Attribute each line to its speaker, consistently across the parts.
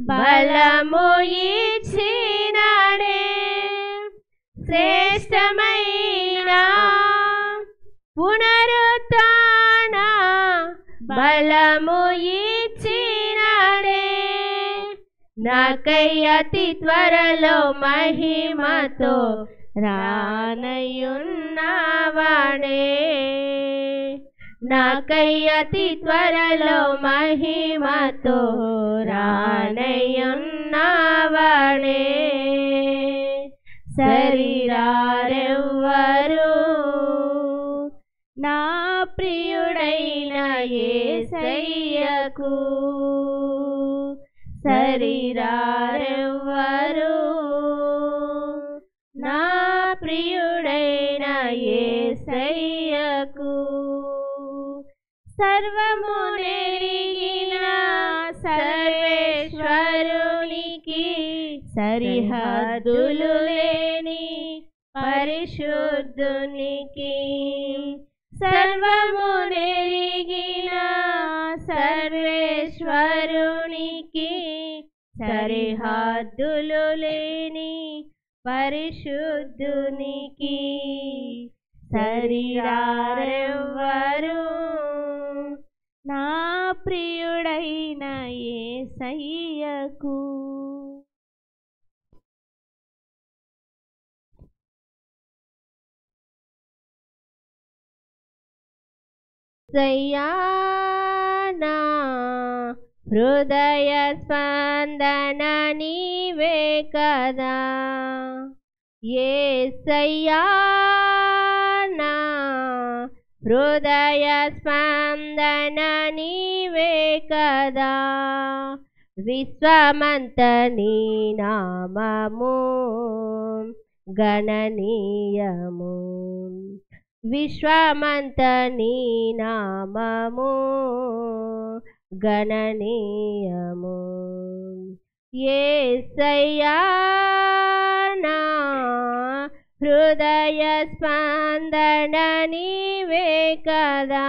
Speaker 1: బలము ఇచ్చినాడే శ్రేష్టమైన పునరుత్థాన బలము ఇచ్చినాడే నాకై అతి త్వరలో మహిమతో రానయున్నవాడే నాకై అతి త్వరలో మహిమతో రానయున్నవాడే సరిరారెవ్వరు నా ప్రియుడైన యేసయ్యకు సరిరారెవ్వరు నా ప్రియుడైన యేసయ్యకు సర్వము నెరిగిన సర్వేశ్వరునికి సరిహద్దులు లేని పరిశుద్ధునికి సర్వము నెరిగిన సర్వేశ్వరునికి సరిహద్దులు లేని పరిశుద్ధునికి సరిరారెవ్వరు నా ప్రియుడైన యేసయ్యకు సయ్యానా హృదయ స్పందన నీవే కదా యేసయ్యానా హృదయ స్పందన నీవే కదా విశ్వమంత నీ నామము గణనీయము విశ్వమంత నీ నామము గణనీయము యేసయ్యా నా హృదయ స్పందన నీవే కదా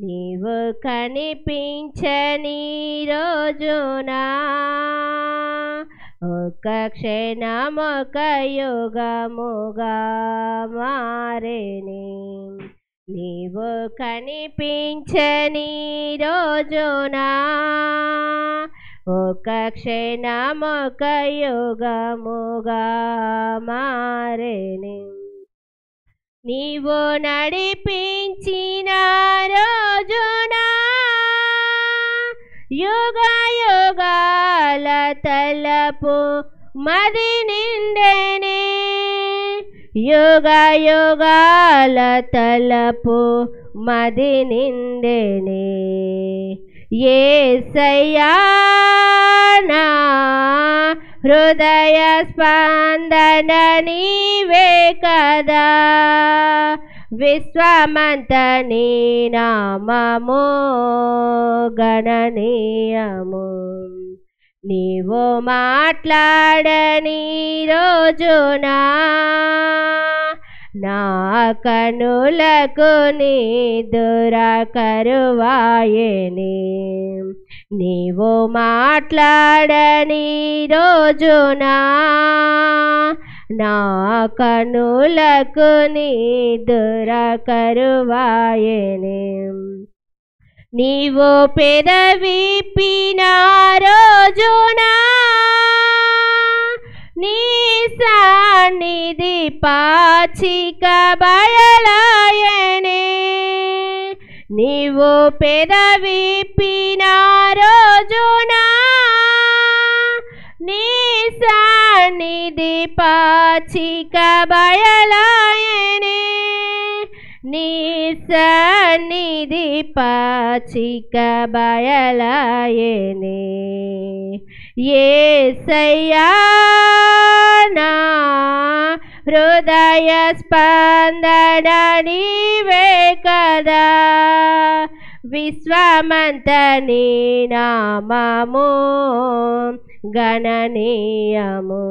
Speaker 1: నీవు కనిపించని రోజునా ఒక క్షణమొక యుగముగా మారేని నీవు కనిపించని రోజునా ఒక క్షణమొక యుగముగా మారేని నీవు నడిపించిన రోజునా యుగ యుగాల తలపు మది నిండెనే యుగ యుగాల తలపు మది నిండెనే యేసయ్యా నా హృదయ స్పందన నీవే కదా విశ్వమంత నీ నామము గణనీయము నీవు మాట్లాడని రోజునా నా కనులకు నిదుర కరువాయెని నీవు మాట్లాడని రోజునా నా కనులకు నిదుర కరువాయెని నీవు పెదవిప్పిన రోజునా నీ సన్నిధి పాచిక బయలాయెనే నీవు పెదవిప్పిన రోజునా నీ సన్నిధి పాచిక బయలాయెనే నీ సన్నిధి పాచిక బయలాయెనే యేసయ్యా నా హృదయ స్పందన నీవే కదా విశ్వమంత నీ నామము గణనీయము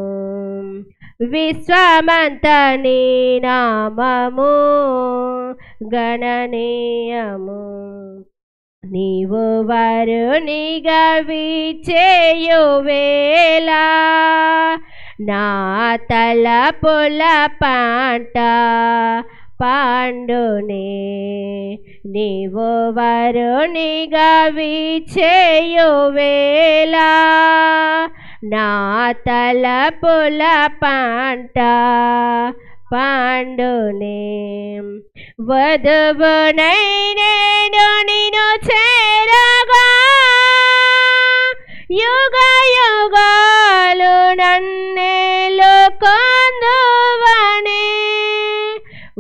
Speaker 1: విశ్వమంత నీ నామము గణనీయము నీవు వరునిగా విచేయువేళ నా తలపుల పంట పండునే నీవు వరునిగా విచేయువేళ నా తలపుల పంట పండునే వధువునైనేను నిన్ను చేరగా యుగ యుగాలు నన్నేలు కొందువనే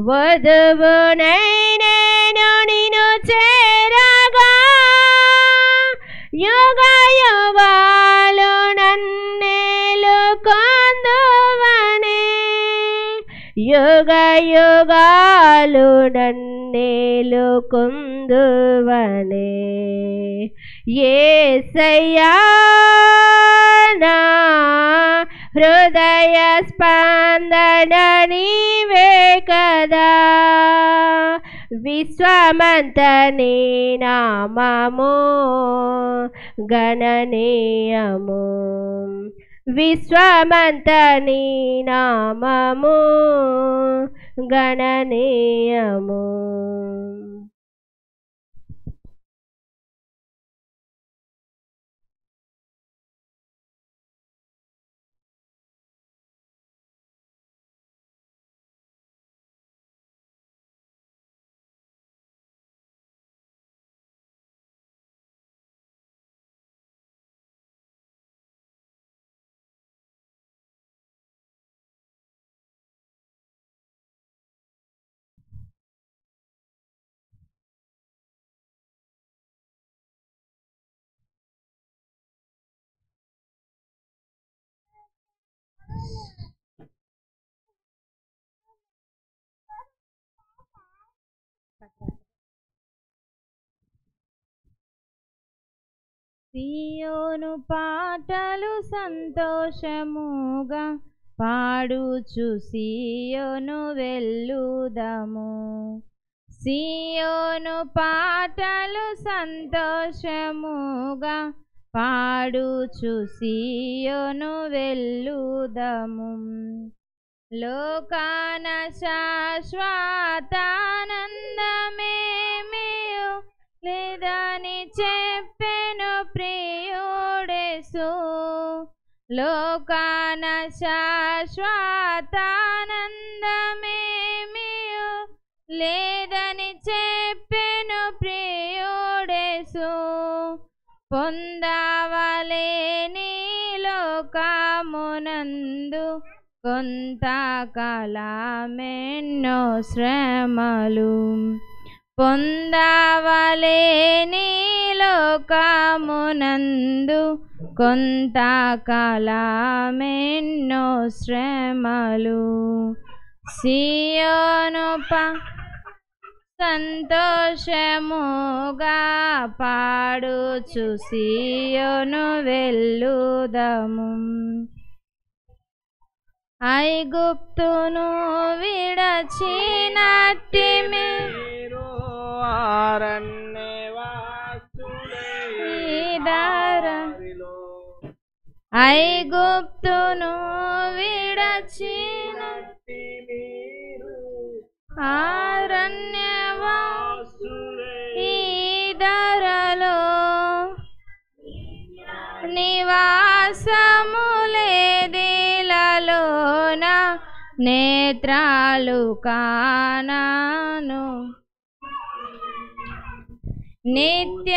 Speaker 1: వధువునైనేను నిన్ను చేరగా యుగ యుగాలు నన్నేలు కొందువనే యుగ యుగాలు నన్నేలు కొందువనే యేసయ్యా నా హృదయ స్పందన నీవే కదా విశ్వమంత నీ నామము గణనీయము విశ్వమంత నీ నామము గణనీయము
Speaker 2: సియోను పాటలు సంతోషముగా పాడుచు సియోను వెళ్ళుదము సియోను పాటలు సంతోషముగా పాడుచు సియోను వెళ్ళుదము లోకాన శాశ్వతానందమేమియు లేదని చెప్పెను ప్రియుడేసు లోకాన శాశ్వతానందమేమియు లేదని చెప్పెను ప్రియుడేసు పొందవలేని లోకమునందు కొంతకాలమెన్నో శ్రమలు పొందవలేని లోకమునందు కొంతకాలమెన్నో శ్రమలు సియోను సంతోషముగా పాడుచు సియోను వెళ్ళుదము ఐగుప్తును విడచినట్టి మీరు ఐగుప్తును విడచినట్టి మీరు అరణ్యవాసులే ఈ ధరలో నివాసములేదిలలోన నేత్రాలు కానాను నిత్య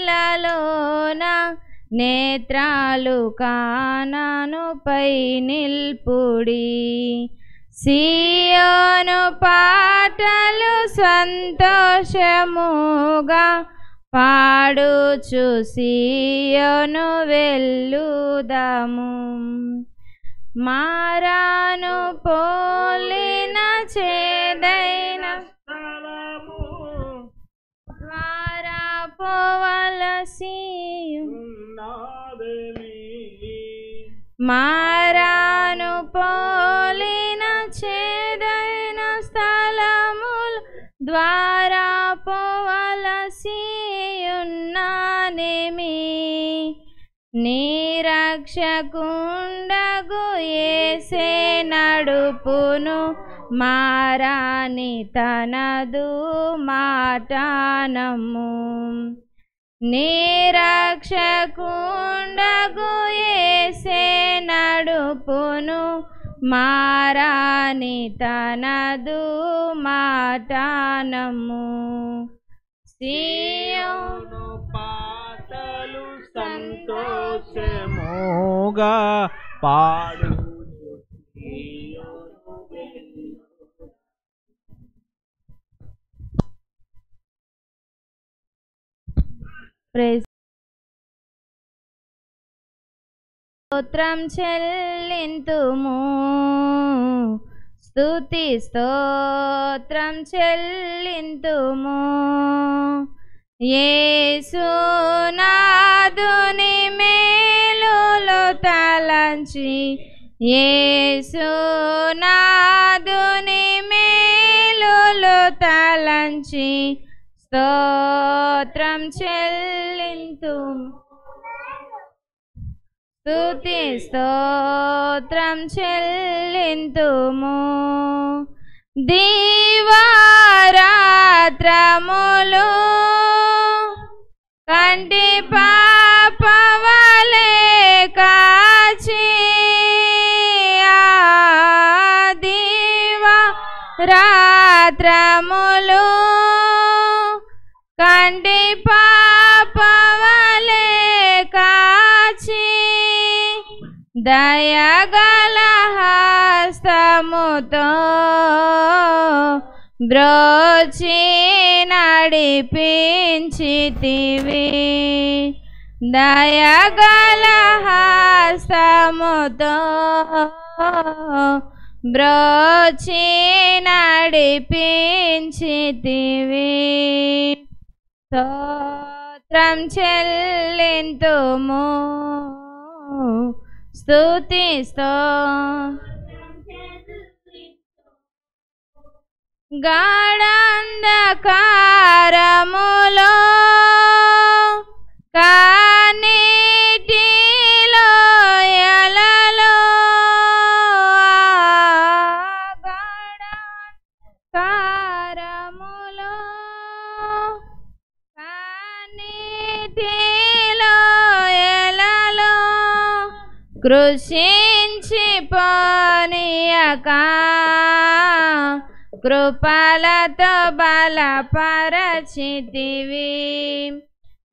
Speaker 2: నివాసములేదిలలోన నేత్రాలు కానాను పై నిల్పుడి సియోను పాటలు సంతోషముగా పాడుచు సియోను వెళ్ళుదము మారాను పోలిన చేదైన స్థలము ద్వారా పోవలసి మారాను పోలిన చేదైన స్థలములు ద్వారా నిరక్షకుండగు యేసే నడుపును మారాని తనదు మాటనము. నిరక్షకుండగు యేసే నడుపును మారాని తనదు మాటనము. సియోను
Speaker 3: పాటలు సంతోషముగా పాడు.
Speaker 2: స్తోత్రం చెల్లింతుము, స్తుతి స్తోత్రం చెల్లింతుము. యేసునాథుని మేలులు తలంచి, యేసునాథుని మేలులు తలంచి స్తోత్రం చెల్లింతుము, స్తుతి స్తోత్రం చెల్లింతుము. దివారాత్రములు కంటి పాపవలే కాచి, దివారాత్రములు కంటి పాపవలే కాచి, దయగల హస్తముతో బ్రోచి నడిపించితివి. దయగల హస్తముతో బ్రోచి నడిపించితివి. స్తోత్రం చెల్లింతుము, స్తుతి గాఢంధకారములో కన్నీటిలో ఎలలో, గాఢంధకారములో కన్నీటిలో ఎలలో కృషించి పోనీయక కృపలతో బలపరచితివి.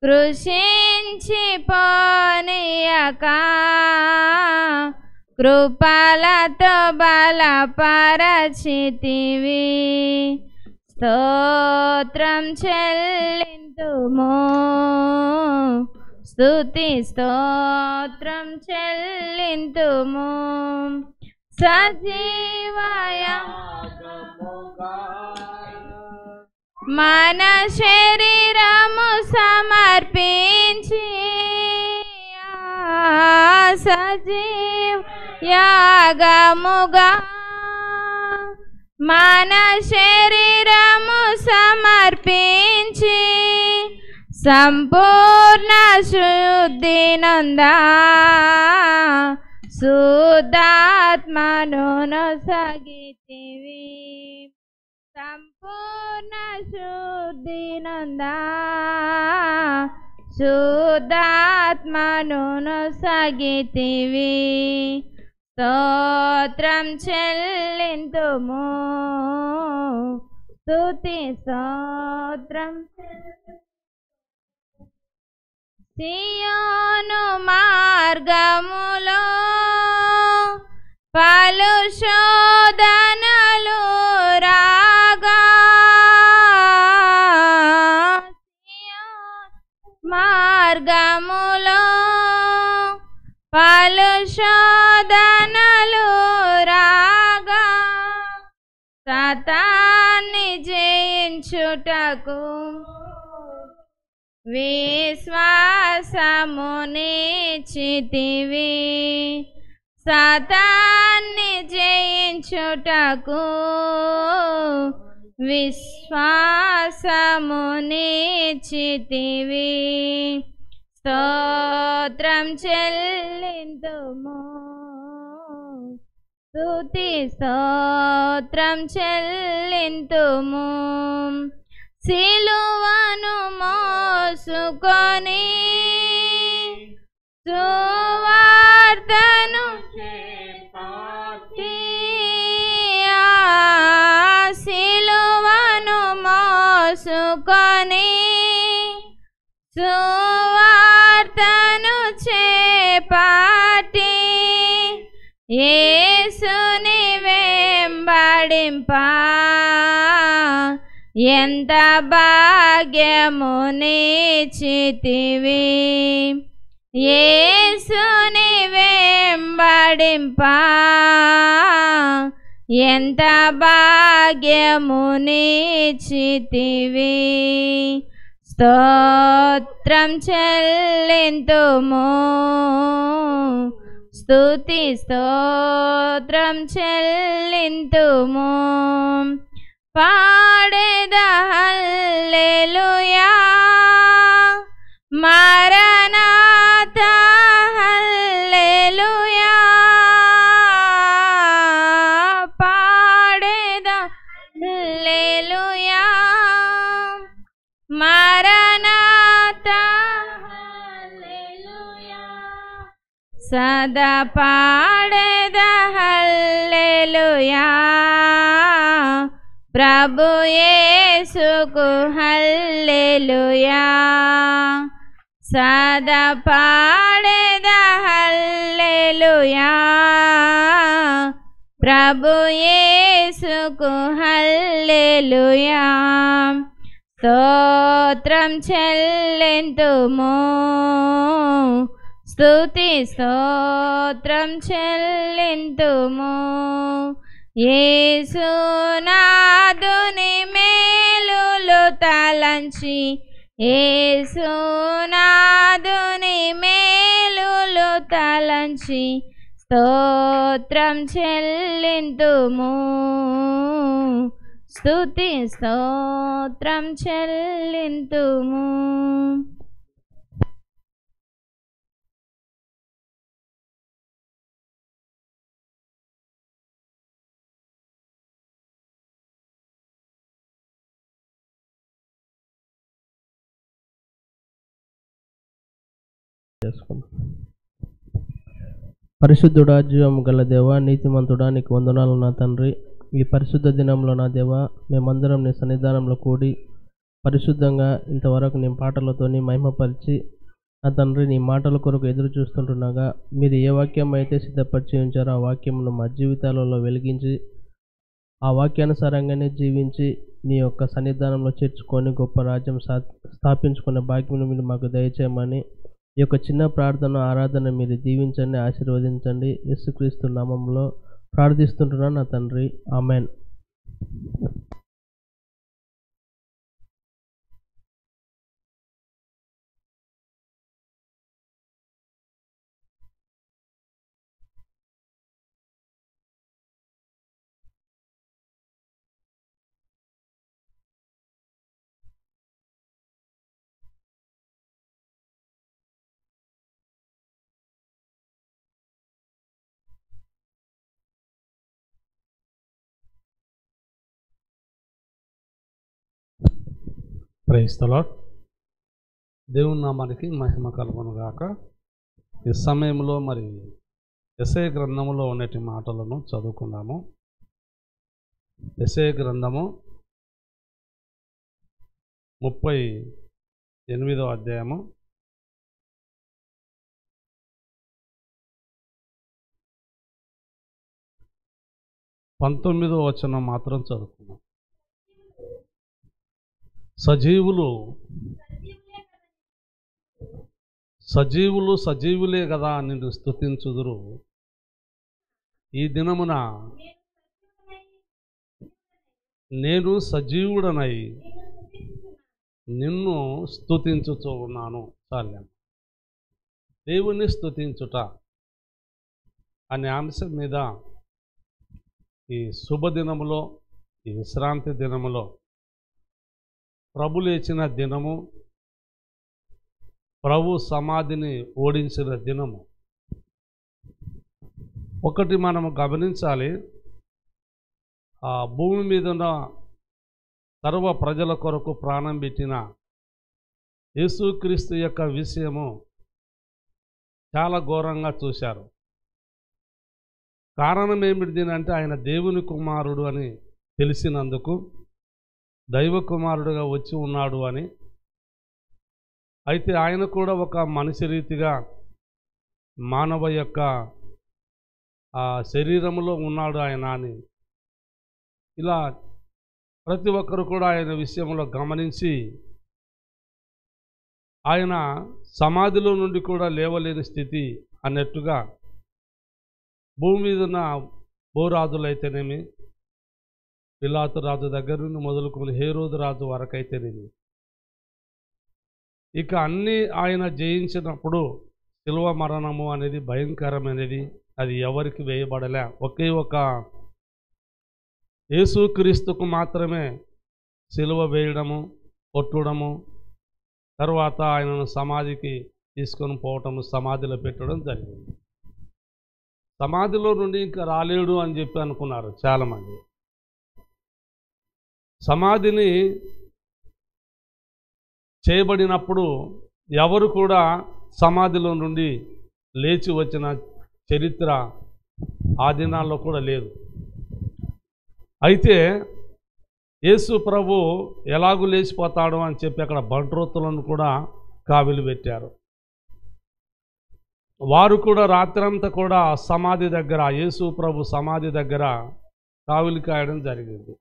Speaker 2: కృషించి పోనీయక కృపలతో బలపరచితివి. స్తోత్రం చెల్లింతుము, స్తుతి స్తోత్రం చెల్లింతుము. సజీవయాగముగా మన శరీరము సమర్పించి, సజీవయాగముగా మన శరీరము సమర్పించి సంపూర్ణ శుద్ధి నందా శుద్ధాత్మను నొసగితివి. సంపూర్ణ శుద్ధి నందా శుద్ధాత్మను నొసగితివి. స్తోత్రం చెల్లింతుము, స్తుతి స్తోత్రం. సియోను మార్గములో పలు శోధనలు రాగా, మార్గములో పలు శోధనలు రాగా, సాతాన్ని జయించుటకు విశ్వాసమునిచ్చితివి. సాతాన్ని జయించుటకు విశ్వాసమునిచ్చితివి. స్తోత్రం చెల్లింతుము, స్తుతి స్తోత్రం చెల్లింతుము. సిలువను మోసుకొని సువార్తను చేపట్టి, సిలువను మోసుకొని సువార్తను చేపట్టి యేసుని వెంబడింప ఎంత భాగ్యమునిచ్చితివి. యేసుని వెంబడింప ఎంత భాగ్యమునిచ్చితివి. స్తోత్రం చెల్లింతుము, స్తుతి స్తోత్రం చెల్లింతుము. పాడెద హల్లెలూయా మరణాతా హల్లెలూయా. పాడెద హల్లెలూయా మరణాతా హల్లెలూయా. సదా పాడెద హల్లెలూయా ప్రభు యేసుకు హల్లెలూయా. సదా పాడెద హల్లెలూయా ప్రభు యేసుకు హల్లెలూయా. స్తోత్రం చెల్లింతుము, స్తుతి స్తోత్రం చెల్లింతుము. యేసునాథుని మేలులు తలంచి, యేసునాథుని మేలులు తలంచి స్తోత్రం చెల్లింతుము, స్తుతి స్తోత్రం చెల్లింతుము.
Speaker 4: పరిశుద్ధుడా, జీవము గల దేవా, నీతిమంతుడా, నీకు వందనాలు నా తండ్రి. ఈ పరిశుద్ధ దినంలో నా దేవా, మేమందరం నీ సన్నిధానంలో కూడి పరిశుద్ధంగా ఇంతవరకు నీ పాటలతోని మహిమపరిచి నా తండ్రి నీ మాటల కొరకు ఎదురు చూస్తుంటుండగా, మీరు ఏ వాక్యం అయితే సిద్ధపరిచి ఉంచారో ఆ వాక్యమును మా జీవితాలలో వెలిగించి ఆ వాక్యానుసారంగానే జీవించి నీ యొక్క సన్నిధానంలో చేర్చుకొని గొప్ప రాజ్యం స్థాపించుకునే భాగ్యమును మీరు మాకు దయచేయమని ఈ యొక్క చిన్న ప్రార్థన ఆరాధన మీరు దీవించండి, ఆశీర్వదించండి. యేసుక్రీస్తు నామంలో ప్రార్థిస్తుంటున్నాను నా తండ్రి, ఆమెన్.
Speaker 5: Praise the lord. దేవుని నామానికి మహిమ కలుగును గాక. ఈ సమయంలో మరి యెషయా గ్రంథములో ఉన్నటి మాటలను చదువుకుందాము. యెషయా గ్రంథము 38వ అధ్యాయము 19వ వచనం మాత్రం చదువుకుందాం. సజీవులు సజీవులే కదా నిన్ను స్తుతించుదురు. ఈ దినమున నేను సజీవుడనై నిన్ను స్తుతించుచూ ఉన్నాను. చాలు. దేవుని స్తుతించుట అనే అంశం మీద ఈ శుభదినములో, ఈ విశ్రాంతి దినములో, ప్రభు లేచిన దినము, ప్రభు సమాధిని ఓడించిన దినము. ఒకటి మనము గమనించాలి, ఆ భూమి మీద ఉన్న సర్వ ప్రజల కొరకు ప్రాణం పెట్టిన యేసుక్రీస్తు యొక్క విషయము చాలా ఘోరంగా చూశారు. కారణం ఏమిటి అంటే ఆయన దేవుని కుమారుడు అని తెలిసినందుకు, దైవ కుమారుడుగా వచ్చి ఉన్నాడు అని. అయితే ఆయన కూడా ఒక మనిషి రీతిగా మానవ యొక్క ఆ శరీరములో ఉన్నాడు ఆయన అని ఇలా ప్రతి ఒక్కరు కూడా ఆయన విషయంలో గమనించి ఆయన సమాధిలో నుండి కూడా లేవలేని స్థితి అన్నట్టుగా భూమి మీద ఉన్న భూరాజులైతేనేమి, పిలాతు రాజు దగ్గర నుండి మొదలుకొని హేరోదు రాజు వరకైతేనేమి, ఇక అన్నీ ఆయన జయించినప్పుడు శిలువ మరణము అనేది భయంకరమైనది. అది ఎవరికి వేయబడలే. ఒకే ఒక యేసుక్రీస్తుకు మాత్రమే శిలువ వేయడము, కొట్టడము, తర్వాత ఆయనను సమాధికి తీసుకొని పోవటము, సమాధిలో పెట్టడం జరిగింది. సమాధిలో నుండి ఇంకా రాలేడు అని చెప్పి అనుకున్నారు చాలామంది. సమాధిని చేయబడినప్పుడు ఎవరు కూడా సమాధిలో నుండి లేచి వచ్చిన చరిత్ర ఆ దినాల్లో కూడా లేదు. అయితే యేసు ప్రభు ఎలాగూ లేచిపోతాడు అని చెప్పి అక్కడ బంట్రోతులను కూడా కావిలి పెట్టారు. వారు కూడా రాత్రంతా కూడా సమాధి దగ్గర, యేసు ప్రభు సమాధి దగ్గర కావిలి కాయడం జరిగింది.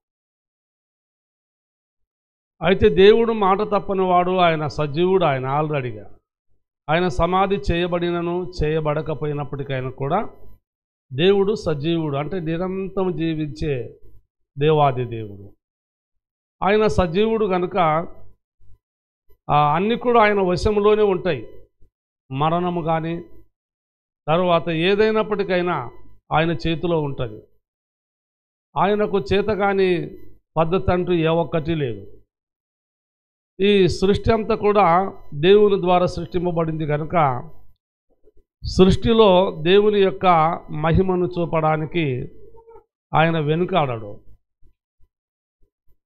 Speaker 5: అయితే దేవుడు మాట తప్పని వాడు, ఆయన సజీవుడు. ఆయన ఆల్రెడీగా ఆయన సమాధి చేయబడినను చేయబడకపోయినప్పటికైనా కూడా దేవుడు సజీవుడు, అంటే నిరంతరం జీవించే దేవాది దేవుడు. ఆయన సజీవుడు కనుక అన్నీ కూడా ఆయన వశంలోనే ఉంటాయి. మరణము కానీ తర్వాత ఏదైనప్పటికైనా ఆయన చేతిలో ఉంటుంది. ఆయనకు చేతగాని పద్ధతి అంటూ ఏ ఒక్కటి లేదు. ఈ సృష్టి అంతా కూడా దేవుని ద్వారా సృష్టింపబడింది కనుక సృష్టిలో దేవుని యొక్క మహిమను చూపడానికి ఆయన వెనుకాడడు.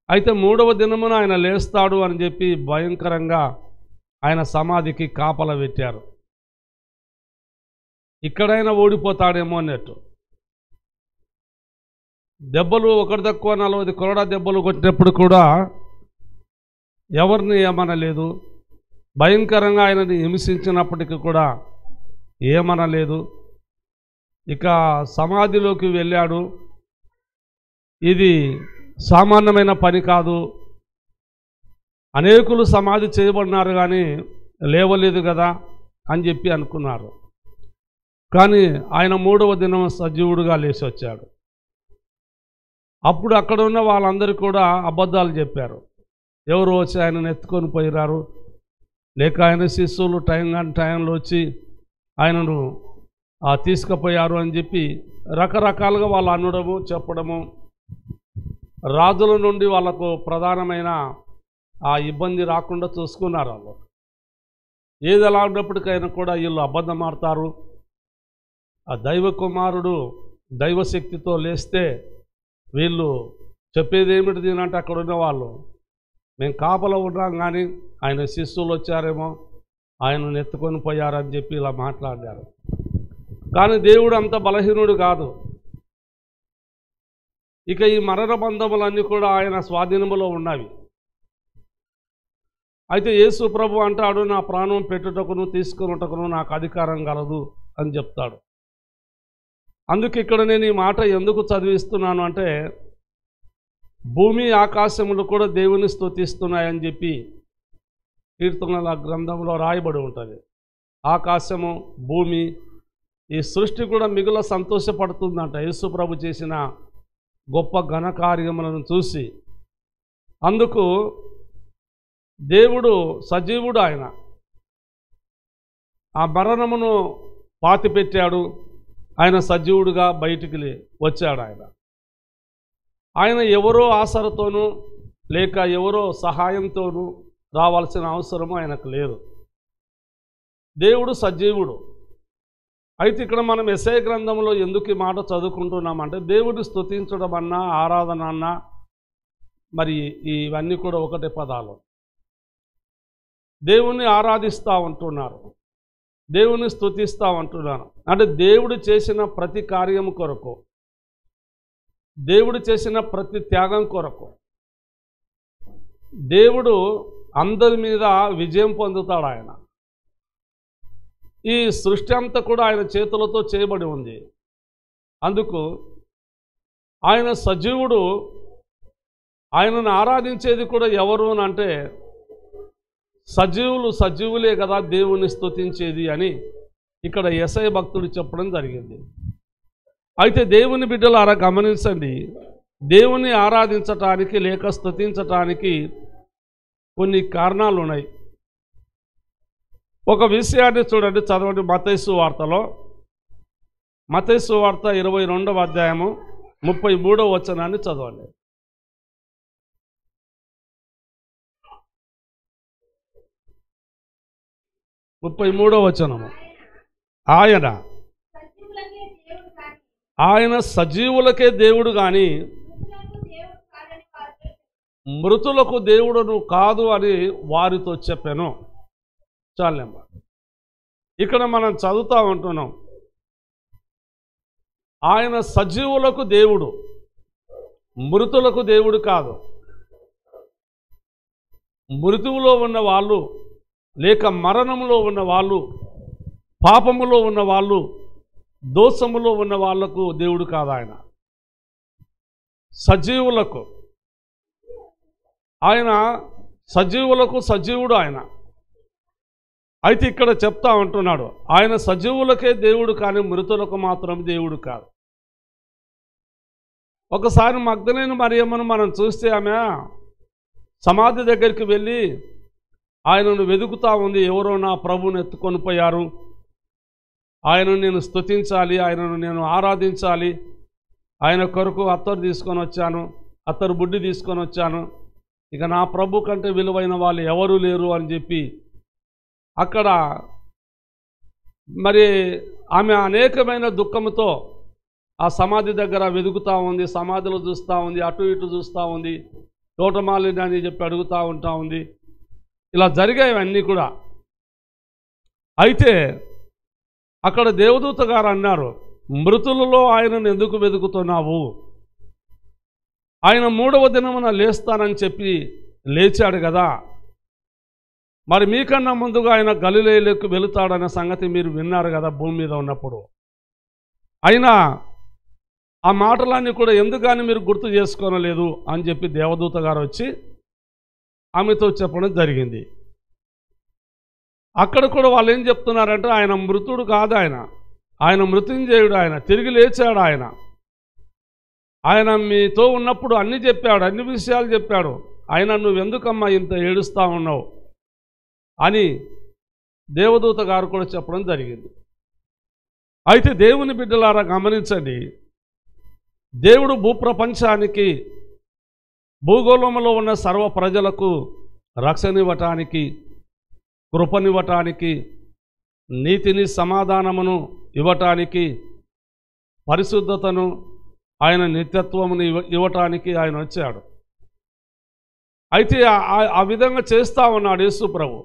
Speaker 5: అయితే మూడవ దినమున ఆయన లేస్తాడు అని చెప్పి భయంకరంగా ఆయన సమాధికి కాపల పెట్టారు. ఇక్కడైనా ఓడిపోతాడేమో అన్నట్టు. దెబ్బలు ఒకటి తక్కువ 40 కొరడా దెబ్బలు కొట్టినప్పుడు కూడా ఎవరిని ఏమనలేదు. భయంకరంగా ఆయనని హింసించినప్పటికీ కూడా ఏమనలేదు. ఇక సమాధిలోకి వెళ్ళాడు. ఇది సామాన్యమైన పని కాదు. అనేకులు సమాధి చేయబడినారు కానీ లేవలేదు కదా అని చెప్పి అనుకున్నారు. కానీ ఆయన మూడవ దినం సజీవుడుగా లేచి వచ్చాడు. అప్పుడు అక్కడ ఉన్న వాళ్ళందరూ కూడా అబద్ధాలు చెప్పారు. ఎవరు వచ్చి ఆయనను ఎత్తుకొని పోయినారు, లేక ఆయన శిష్యులు టైంలో వచ్చి ఆయనను తీసుకుపోయారు అని చెప్పి రకరకాలుగా వాళ్ళు అనడము చెప్పడము. రాజుల నుండి వాళ్ళకు ప్రధానమైన ఆ ఇబ్బంది రాకుండా చూసుకున్నారు వాళ్ళు. ఏది ఎలా ఉన్నప్పటికైనా కూడా వీళ్ళు అబద్ధం ఆడతారు. ఆ దైవ కుమారుడు దైవశక్తితో లేస్తే వీళ్ళు చెప్పేది ఏమిటిది అంటే అక్కడ ఉన్న వాళ్ళు, మేము కాపలా ఉన్నాం కానీ ఆయన శిష్యులు వచ్చారేమో, ఆయనను ఎత్తుకొని పోయారని చెప్పి ఇలా మాట్లాడారు. కానీ దేవుడు అంత బలహీనుడు కాదు. ఇక ఈ మరణ బంధములన్నీ కూడా ఆయన స్వాధీనములో ఉన్నవి. అయితే యేసు ప్రభు అంటాడు, నా ప్రాణం పెట్టుటకును తీసుకున్నటకును నాకు అధికారం కలదు అని చెప్తాడు. అందుకు ఇక్కడ నేను ఈ మాట ఎందుకు చదివిస్తున్నాను అంటే, భూమి ఆకాశములు కూడా దేవుని స్తుతిస్తున్నాయని చెప్పి కీర్తనల గ్రంథంలో రాయబడి ఉంటుంది. ఆకాశము, భూమి, ఈ సృష్టి కూడా మిగుల సంతోషపడుతుందంట యేసు ప్రభు చేసిన గొప్ప ఘనకార్యములను చూసి. అందుకు దేవుడు సజీవుడు. ఆయన ఆ మరణమును పాతిపెట్టాడు. ఆయన సజీవుడుగా బయటికి వచ్చాడు. ఆయన ఎవరో ఆసరతోనూ లేక ఎవరో సహాయంతోనూ రావాల్సిన అవసరము ఆయనకు లేదు. దేవుడు సజీవుడు. అయితే ఇక్కడ మనం యెషయా గ్రంథంలో ఎందుకు ఈ మాట చదువుకుంటున్నామంటే దేవుడిని స్తుతించడం అన్నా ఆరాధన అన్నా మరి ఇవన్నీ కూడా ఒకటే పదాలు. దేవుణ్ణి ఆరాధిస్తూ ఉంటున్నారు, దేవుని స్తుతిస్తూ ఉంటున్నాను. అంటే దేవుడు చేసిన ప్రతి కార్యము కొరకు, దేవుడు చేసిన ప్రతి త్యాగం కొరకు దేవుడు అందరి మీద విజయం పొందుతాడు. ఆయన ఈ సృష్టి అంతా కూడా ఆయన చేతులతో చేయబడి ఉంది. అందుకు ఆయన సజీవుడు. ఆయనను ఆరాధించేది కూడా ఎవరు అని అంటే సజీవులే కదా దేవుని స్తుతించేది అని ఇక్కడ యెషయా భక్తుడు చెప్పడం జరిగింది. అయితే దేవుని బిడ్డలారా గమనించండి, దేవుని ఆరాధించటానికి లేక స్తుతించటానికి కొన్ని కారణాలు ఉన్నాయి. ఒక విషయాన్ని చూడండి, చదవండి. మత్తయి సువార్తలో, మత్తయి సువార్త 22వ అధ్యాయము 33వ వచనాన్ని చదవండి. ఆయన సజీవులకే దేవుడు కానీ మృతులకు దేవుడును కాదు అని వారితో చెప్పాను. చాలేమ్మా, ఇక్కడ మనం చదువుతూ ఉంటున్నాం, ఆయన సజీవులకు దేవుడు, మృతులకు దేవుడు కాదు. మృతువులో ఉన్న వాళ్ళు లేక మరణంలో ఉన్న వాళ్ళు, పాపములో ఉన్న వాళ్ళు, దోషములో ఉన్న వాళ్లకు దేవుడు కాదు. ఆయన సజీవులకు, ఆయన సజీవులకు సజీవుడు ఆయన. అయితే ఇక్కడ చెప్తా ఉంటున్నాడు, ఆయన సజీవులకే దేవుడు కానీ మృతులకు మాత్రం దేవుడు కాదు. ఒకసారి మగ్దలేని మరియమ్మను మనం చూస్తే ఆమె సమాధి దగ్గరికి వెళ్ళి ఆయనను వెతుకుతూ ఉంది. ఎవరో నా ప్రభువుని ఎత్తుకొని పోయారు, ఆయనను నేను స్తుతించాలి, ఆయనను నేను ఆరాధించాలి, ఆయన కొరకు అత్తరు తీసుకొని వచ్చాను, అత్తరు బుడ్డి తీసుకొని వచ్చాను, ఇక నా ప్రభు కంటే విలువైన వాళ్ళు ఎవరూ లేరు అని చెప్పి అక్కడ మరి ఆమె అనేకమైన దుఃఖంతో ఆ సమాధి దగ్గర వెతుకుతూ ఉంది, సమాధిలో చూస్తూ ఉంది, అటు ఇటు చూస్తూ ఉంది, తోటమాలిని అని చెప్పి అడుగుతూ ఉంటా ఉంది. ఇలా జరిగాయన్నీ కూడా. అయితే అక్కడ దేవదూత గారు అన్నారు, మృతులలో ఆయనను ఎందుకు వెతుకుతున్నావు? ఆయన 3వ దినమున లేస్తానని చెప్పి లేచాడు కదా, మరి మీకన్నా ముందుగా ఆయన గలిలయలోకి వెళుతాడనే సంగతి మీరు విన్నారు కదా భూమి మీద ఉన్నప్పుడు. అయినా ఆ మాటలన్నీ కూడా ఎందుకని మీరు గుర్తు చేసుకోనలేదు అని చెప్పి దేవదూత గారు వచ్చి ఆమెతో చెప్పడం జరిగింది. అక్కడ కూడా వాళ్ళు ఏం చెప్తున్నారంటే ఆయన మృతుడు కాదు, ఆయన మృత్యుంజయుడు, ఆయన తిరిగి లేచాడు, ఆయన మీతో ఉన్నప్పుడు అన్నీ చెప్పాడు, అన్ని విషయాలు చెప్పాడు. ఆయన నువ్వెందుకమ్మా ఇంత ఏడుస్తూ ఉన్నావు అని దేవదూత గారు కూడా చెప్పడం జరిగింది. అయితే దేవుని బిడ్డలారా గమనించండి, దేవుడు భూప్రపంచానికి, భూగోళంలో ఉన్న సర్వ ప్రజలకు రక్షణనివ్వటానికి, కృపనివ్వటానికి, నీతిని సమాధానమును ఇవ్వటానికి, పరిశుద్ధతను, ఆయన నిత్యత్వమును ఇవ్వటానికి ఆయన వచ్చాడు. అయితే ఆ విధంగా చేస్తూ ఉన్నాడు యేసు ప్రభు.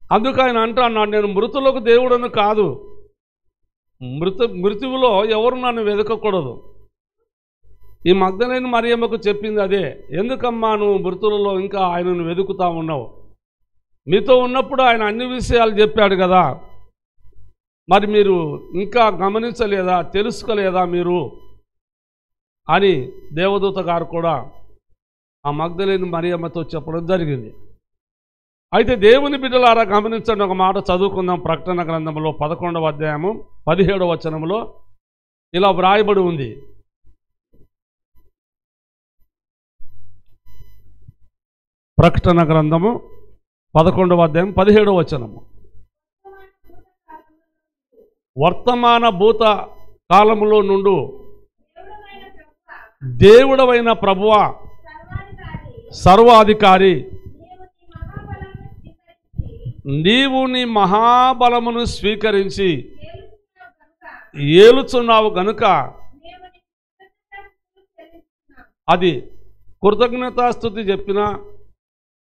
Speaker 5: అందుకు ఆయన అంటున్నాడు, నేను మృతులకు దేవుడను కాదు, మృతువులో ఎవరు నన్ను వెతకకూడదు. ఈ మగ్దలేని మరియమ్మకు చెప్పింది అదే, ఎందుకమ్మా నువ్వు మృతులలో ఇంకా ఆయనను వెతుకుతా ఉన్నావు? మీతో ఉన్నప్పుడు ఆయన అన్ని విషయాలు చెప్పాడు కదా, మరి మీరు ఇంకా గమనించలేదా, తెలుసుకోలేదా మీరు అని దేవదూత గారు కూడా ఆ మగ్దలేని మరియమ్మతో చెప్పడం జరిగింది. అయితే దేవుని బిడ్డలారా గమనించండి, ఒక మాట చదువుకుందాం. ప్రకటన గ్రంథంలో 11వ అధ్యాయము 17వ వచనంలో ఇలా వ్రాయబడి ఉంది, ప్రకటన గ్రంథము 11వ అధ్యాయం 17వ వచనము, వర్తమాన భూత కాలములో నుండు దేవుడవైన ప్రభువా, సర్వాధికారి, నీవు నీ మహాబలమును స్వీకరించి ఏలుచున్నావు గనుక అది కృతజ్ఞతాస్తుతి చెప్పినా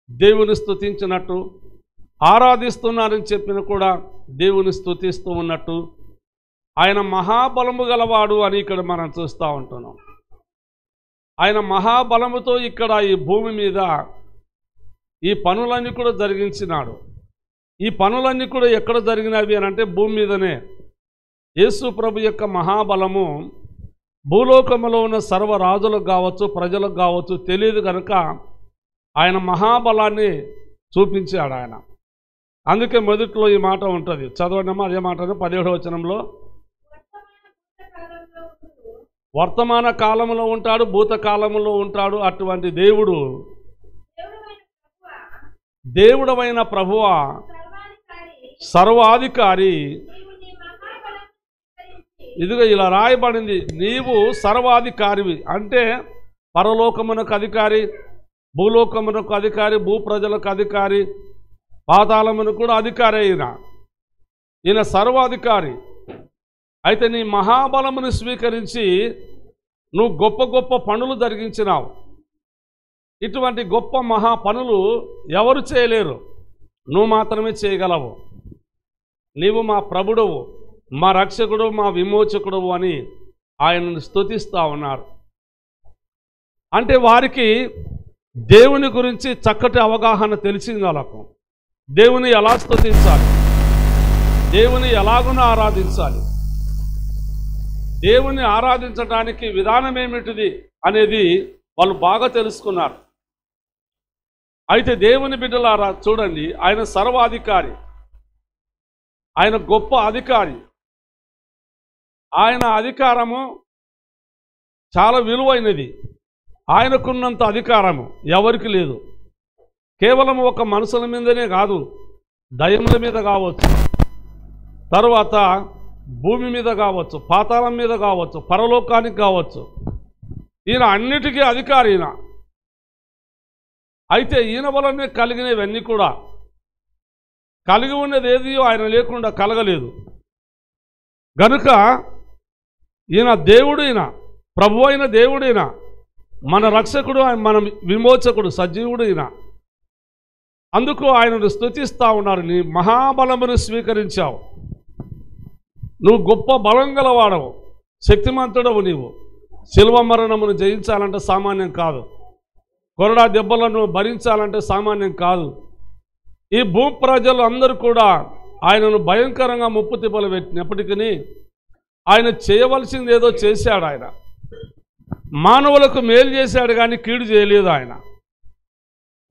Speaker 5: దేవుని స్తుతించినట్టు, ఆరాధిస్తున్నారని చెప్పిన కూడా దేవుని స్తుతిస్తూ ఉన్నట్టు, ఆయన మహాబలము గలవాడు అని ఇక్కడ మనం చూస్తూ ఉంటున్నాం. ఆయన మహాబలముతో ఇక్కడ ఈ భూమి మీద ఈ పనులన్నీ కూడా జరిగించినాడు. ఈ పనులన్నీ కూడా ఎక్కడ జరిగినవి అని అంటే భూమి మీదనే. యేసు ప్రభు యొక్క మహాబలము భూలోకములో ఉన్న సర్వరాజులకు కావచ్చు, ప్రజలకు కావచ్చు తెలియదు కనుక ఆయన మహాబలాన్ని చూపించాడు ఆయన. అందుకే మొదట్లో ఈ మాట ఉంటుంది, చదవడమా అదే మాట 17వ వచనంలో, వర్తమాన కాలంలో ఉంటాడు, భూతకాలంలో ఉంటాడు. అటువంటి దేవుడు, దేవుడవైన ప్రభువా, సర్వాధికారి, ఇదిగో ఇలా రాయబడింది, నీవు సర్వాధికారివి అంటే పరలోకమునకు అధికారి, భూలోకమునకు అధికారి, భూప్రజలకు అధికారి, పాతాళమునకు కూడా అధికారి అయిన ఈయన సర్వాధికారి. అయితే నీ మహాబలమును స్వీకరించి నువ్వు గొప్ప గొప్ప పనులు జరిగించినావు. ఇటువంటి గొప్ప మహా పనులు ఎవరు చేయలేరు, నువ్వు మాత్రమే చేయగలవు. నీవు మా ప్రభుడవు, మా రక్షకుడు, మా విమోచకుడు అని ఆయనను స్తుతిస్తూ ఉన్నారు. అంటే వారికి దేవుని గురించి చక్కటి అవగాహన తెలిసింది. వాళ్ళకు దేవుని ఎలా స్తుతించాలి, దేవుని ఎలాగున ఆరాధించాలి, దేవుని ఆరాధించడానికి విధానం ఏమిటిది అనేది వాళ్ళు బాగా తెలుసుకున్నారు. అయితే దేవుని బిడ్డలారా చూడండి, ఆయన సర్వాధికారి, ఆయన గొప్ప అధికారి. ఆయన అధికారము చాలా విలువైనది. ఆయనకున్నంత అధికారము ఎవరికి లేదు. కేవలం ఒక మనుషుల మీదనే కాదు, దయ్యముల మీద కావచ్చు, తరువాత భూమి మీద కావచ్చు, పాతాళం మీద కావచ్చు, పరలోకానికి కావచ్చు. ఈయన అన్నిటికీ అధికారి ఈయన. అయితే ఈయన వలనే కలిగినవన్నీ కూడా, కలిగి ఉన్నది ఏది ఆయన లేకుండా కలగలేదు గనుక ఈయన దేవుడు, ఈయన ప్రభు అయిన దేవుడు, ఈయన మన రక్షకుడు, మన విమోచకుడు, సజీవుడు ఈయన. అందుకు ఆయనను స్తుతిస్తూ ఉన్నారు. నీ మహాబలమును స్వీకరించావు, నువ్వు గొప్ప బలం గలవాడవు, శక్తిమంతుడవు. నీవు శిలువ మరణమును జయించాలంటే సామాన్యం కాదు, కొరడా దెబ్బలను భరించాలంటే సామాన్యం కాదు. ఈ భూ ప్రజలు అందరూ కూడా ఆయనను భయంకరంగా ముప్పు తిప్పలు పెట్టినప్పటికీ ఆయన చేయవలసింది ఏదో చేశాడు. ఆయన మానవులకు మేలు చేశాడు కానీ కీడు చేయలేదు ఆయన.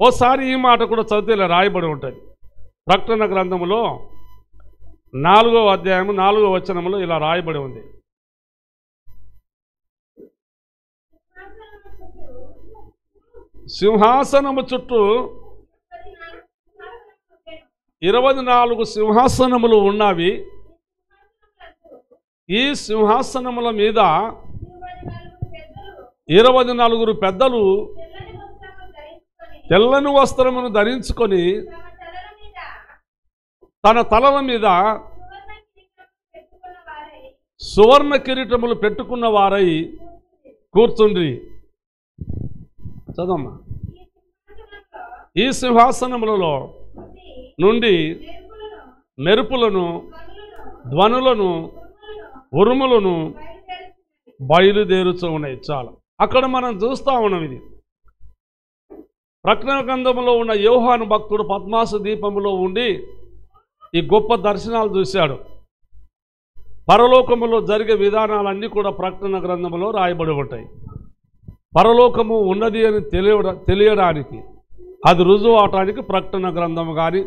Speaker 5: ఓసారి ఈ మాట కూడా చదివితే ఇలా రాయబడి ఉంటుంది. ప్రకటన గ్రంథములో 4వ అధ్యాయము 4వ వచనములో ఇలా రాయబడి ఉంది, సింహాసనము చుట్టూ 24 సింహాసనములు ఉన్నవి. ఈ సింహాసనముల మీద 24 పెద్దలు తెల్లని వస్త్రమును ధరించుకొని తన తలల మీద సువర్ణ కిరీటములు పెట్టుకున్న వారై కూర్చుండ్రి. చదమ్మా. ఈ సింహాసనములలో నుండి మెరుపులను, ధ్వనులను, ఉరుములను బయలుదేరుతూ ఉన్నాయి. చాలా అక్కడ మనం చూస్తూ ఉన్నాం. ఇది ప్రకటన గ్రంథంలో ఉన్న యోహాను భక్తుడు పద్మాసు దీపములో ఉండి ఈ గొప్ప దర్శనాలు చూశాడు. పరలోకములో జరిగే విధానాలన్నీ కూడా ప్రకటన గ్రంథంలో రాయబడి ఉంటాయి. పరలోకము ఉన్నది అని తెలియడానికి, అది రుజువు అవటానికి ప్రకటన గ్రంథం కానీ,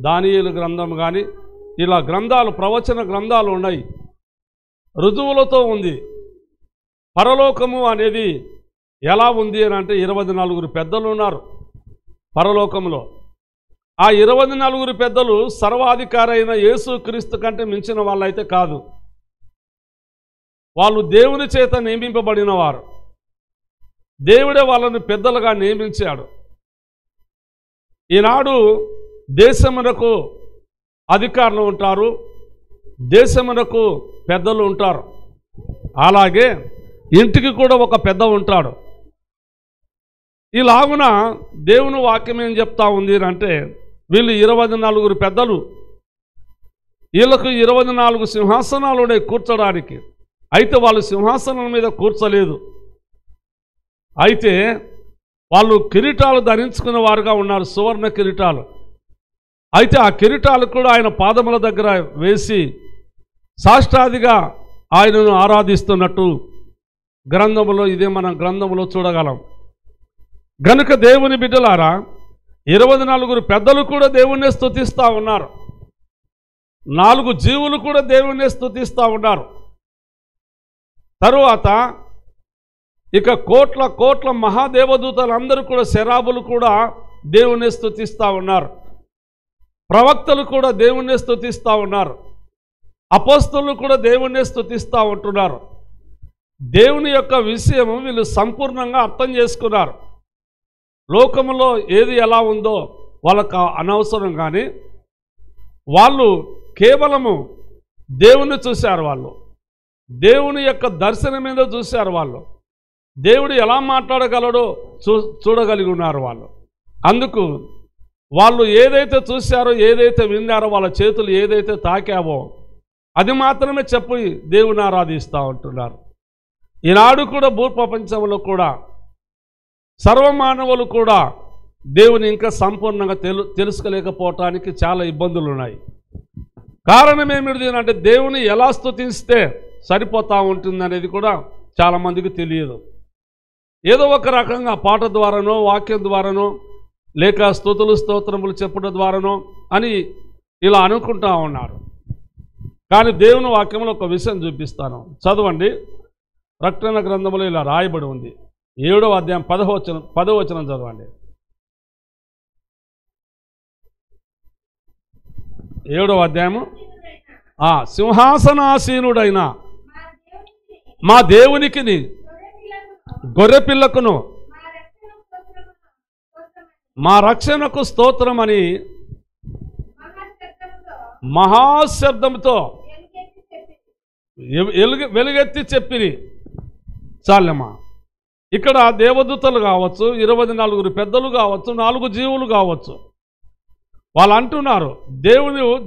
Speaker 5: దానియేలు గ్రంథం కానీ, ఇలా గ్రంథాలు, ప్రవచన గ్రంథాలు ఉన్నాయి. రుజువులతో ఉంది. పరలోకము అనేది ఎలా ఉంది అని అంటే 24 పెద్దలు ఉన్నారు పరలోకంలో. ఆ 24 పెద్దలు సర్వాధికారి అయిన యేసు క్రీస్తు కంటే మించిన వాళ్ళైతే కాదు. వాళ్ళు దేవుని చేత నియమింపబడిన వారు. దేవుడే వాళ్ళని పెద్దలుగా నియమించాడు. ఈనాడు దేశమునకు అధికారులు ఉంటారు, దేశమునకు పెద్దలు ఉంటారు. అలాగే ఇంటికి కూడా ఒక పెద్ద ఉంటాడు. ఇలాగున దేవుని వాక్యం ఏం చెప్తా ఉంది అంటే, వీళ్ళు 24 పెద్దలు, వీళ్ళకు 24 సింహాసనాలు ఉన్నాయి కూర్చోడానికి. అయితే వాళ్ళు సింహాసనం మీద కూర్చోలేదు. అయితే వాళ్ళు కిరీటాలు ధరించుకున్న వారుగా ఉన్నారు, సువర్ణ కిరీటాలు. అయితే ఆ కిరీటాలు కూడా ఆయన పాదముల దగ్గర వేసి సాష్టాదిగా ఆయనను ఆరాధిస్తున్నట్టు గ్రంథములో, ఇదే మనం గ్రంథములో చూడగలం. గనుక దేవుని బిడ్డలారా, 24 పెద్దలు కూడా దేవుణ్ణి స్తుతిస్తూ ఉన్నారు. 4 జీవులు కూడా దేవుణ్ణి స్తుతిస్తూ ఉన్నారు. తరువాత ఇక కోట్ల కోట్ల మహాదేవదూతలందరూ కూడా, శరాబులు కూడా దేవుణ్ణి స్తుతిస్తూ ఉన్నారు. ప్రవక్తలు కూడా దేవుణ్ణి స్తుతిస్తూ ఉన్నారు. అపోస్తలులు కూడా దేవుణ్ణి స్తుతిస్తూ ఉంటున్నారు. దేవుని యొక్క విషయము వీళ్ళు సంపూర్ణంగా అర్థం చేసుకున్నారు. లోకములో ఏది ఎలా ఉందో వాళ్ళకు అనవసరం, కానీ వాళ్ళు కేవలము దేవుని చూశారు. వాళ్ళు దేవుని యొక్క దర్శనం మీద చూశారు. వాళ్ళు దేవుడు ఎలా మాట్లాడగలడో చూడగలిగి ఉన్నారు వాళ్ళు. అందుకు వాళ్ళు ఏదైతే చూశారో, ఏదైతే విన్నారో, వాళ్ళ చేతులు ఏదైతే తాకావో అది మాత్రమే చెప్పి దేవుని ఆరాధిస్తూ ఉంటున్నారు. ఈనాడు కూడా భూప్రపంచంలో కూడా సర్వమానవులు కూడా దేవుని ఇంకా సంపూర్ణంగా తెలుసుకోలేకపోవటానికి చాలా ఇబ్బందులు ఉన్నాయి. కారణం ఏమిటి అంటే, దేవుని ఎలా స్తుతిస్తే సరిపోతూ ఉంటుంది అనేది కూడా చాలామందికి తెలియదు. ఏదో ఒక రకంగా పాట ద్వారానో, వాక్యం ద్వారానో, లేక స్తుతులు స్తోత్రములు చెప్పడం ద్వారానో అని ఇలా అనుకుంటా ఉన్నారు. కానీ దేవుని వాక్యంలో ఒక విషయం చూపిస్తాను, చదవండి. ప్రకటన గ్రంథంలో ఇలా రాయబడి ఉంది. 7వ అధ్యాయం 10వ వచనం చదవండి. 7వ అధ్యాయము. సింహాసనాసీనుడైన మా దేవునికి, గొర్రెపిల్లకును, మా రక్షణకు స్తోత్రమని మహాశబ్దంతో వెలుగెత్తి చెప్పిరి. చాలమ్మా. ఇక్కడ దేవదూతలు కావచ్చు, 24 పెద్దలు కావచ్చు, 4 జీవులు కావచ్చు, వాళ్ళు అంటున్నారు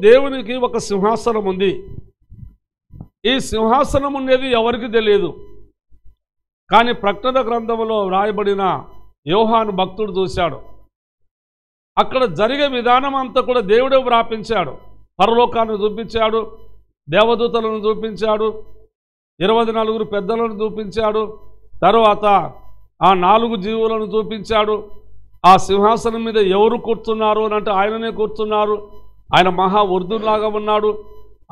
Speaker 5: దేవునికి ఒక సింహాసనం ఉంది. ఈ సింహాసనం ఉండేది ఎవరికి తెలియదు. కానీ ప్రకటన గ్రంథంలో రాయబడిన యోహాను భక్తుడు చూశాడు. అక్కడ జరిగే విధానం అంతా కూడా దేవుడే వ్రాపించాడు. పరలోకాన్ని చూపించాడు, దేవదూతలను చూపించాడు, 24 పెద్దలను చూపించాడు, తరువాత ఆ 4 జీవులను చూపించాడు. ఆ సింహాసనం మీద ఎవరు కూర్చున్నారు అని అంటే ఆయననే కూర్చున్నారు. ఆయన మహా ఉర్దులాగా ఉన్నాడు.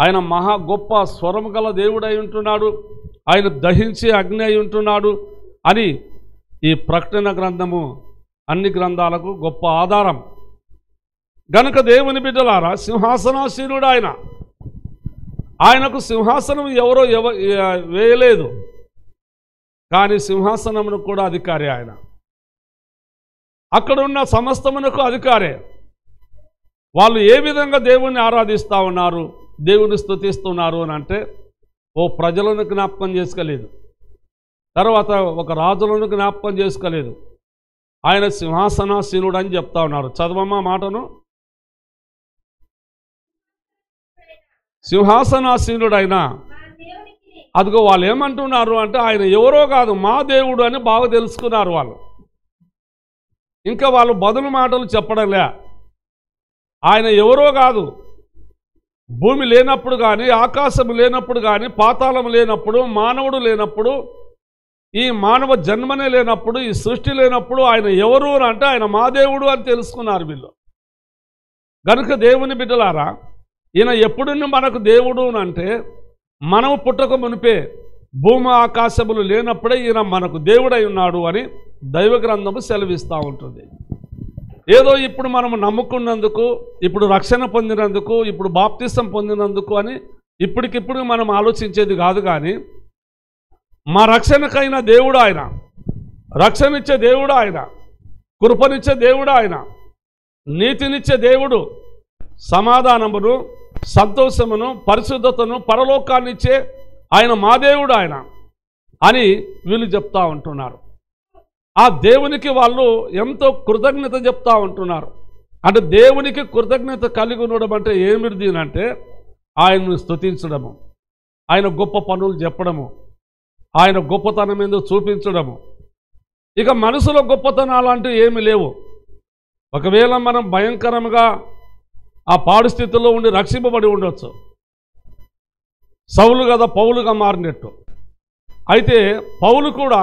Speaker 5: ఆయన మహా గొప్ప స్వరం గల దేవుడై ఉంటున్నాడు. ఆయన దహించి అగ్ని అయి ఉంటున్నాడు అని ఈ ప్రకటన గ్రంథము అన్ని గ్రంథాలకు గొప్ప ఆధారం. గనుక దేవుని బిడ్డలారా, సింహాసనాసీనుడు ఆయన. ఆయనకు సింహాసనం ఎవరో వేయలేదు, కానీ సింహాసనమును కూడా అధికారి ఆయన. అక్కడున్న సమస్తమునకు అధికారే. వాళ్ళు ఏ విధంగా దేవుణ్ణి ఆరాధిస్తూ ఉన్నారు, దేవుని స్తుతిస్తున్నారు అని అంటే, ఓ ప్రజలను జ్ఞాపకం చేసుకోలేదు, తర్వాత ఒక రాజులను జ్ఞాపకం చేసుకోలేదు. ఆయన సింహాసనాసీనుడు అని చెప్తా ఉన్నారు. చదవమ్మా మాటను. సింహాసనాసీనుడైనా, అదిగో వాళ్ళు ఏమంటున్నారు అంటే, ఆయన ఎవరో కాదు మా దేవుడు అని బాగా తెలుసుకున్నారు వాళ్ళు. ఇంకా వాళ్ళు బదులు మాటలు చెప్పడంలే. ఆయన ఎవరో కాదు. భూమి లేనప్పుడు కానీ, ఆకాశం లేనప్పుడు కానీ, పాతాళం లేనప్పుడు, మానవుడు లేనప్పుడు, ఈ మానవ జన్మనే లేనప్పుడు, ఈ సృష్టి లేనప్పుడు ఆయన ఎవరు అని అంటే ఆయన మా దేవుడు అని తెలుసుకున్నారు వీళ్ళు. గనుక దేవుని బిడ్డలారా, ఈయన ఎప్పుడున్న మనకు దేవుడు అని అంటే, మనము పుట్టక మునిపే భూమి ఆకాశములు లేనప్పుడే ఈయన మనకు దేవుడై ఉన్నాడు అని దైవ గ్రంథము సెలవిస్తూ ఉంటుంది. ఏదో ఇప్పుడు మనము నమ్ముకున్నందుకు, ఇప్పుడు రక్షణ పొందినందుకు, ఇప్పుడు బాప్తిసం పొందినందుకు అని ఇప్పటికిప్పుడు మనం ఆలోచించేది కాదు. కానీ మా రక్షణకైన దేవుడు ఆయన, రక్షణిచ్చే దేవుడు ఆయన, కృపనిచ్చే దేవుడు ఆయన, నీతినిచ్చే దేవుడు, సమాధానమును, సంతోషమును, పరిశుద్ధతను, పరలోకాన్ని ఇచ్చే ఆయన మా దేవుడు ఆయన అని వీళ్ళు చెప్తా ఉంటున్నారు. ఆ దేవునికి వాళ్ళు ఎంతో కృతజ్ఞత చెప్తా ఉంటున్నారు. అంటే దేవునికి కృతజ్ఞత కలిగి ఉండడం అంటే ఏమిటి అంటే ఆయనను స్తుతించడము, ఆయన గొప్ప పనులు చెప్పడము, ఆయన గొప్పతనం ఏందో చూపించడము. ఇక మనసులో గొప్పతనాలు అంటూ ఏమీ లేవు. ఒకవేళ మనం భయంకరంగా ఆ పాడు స్థితిలో ఉండి రక్షింపబడి ఉండొచ్చు, సౌలు కదా పౌలుగా మారినట్టు. అయితే పౌలు కూడా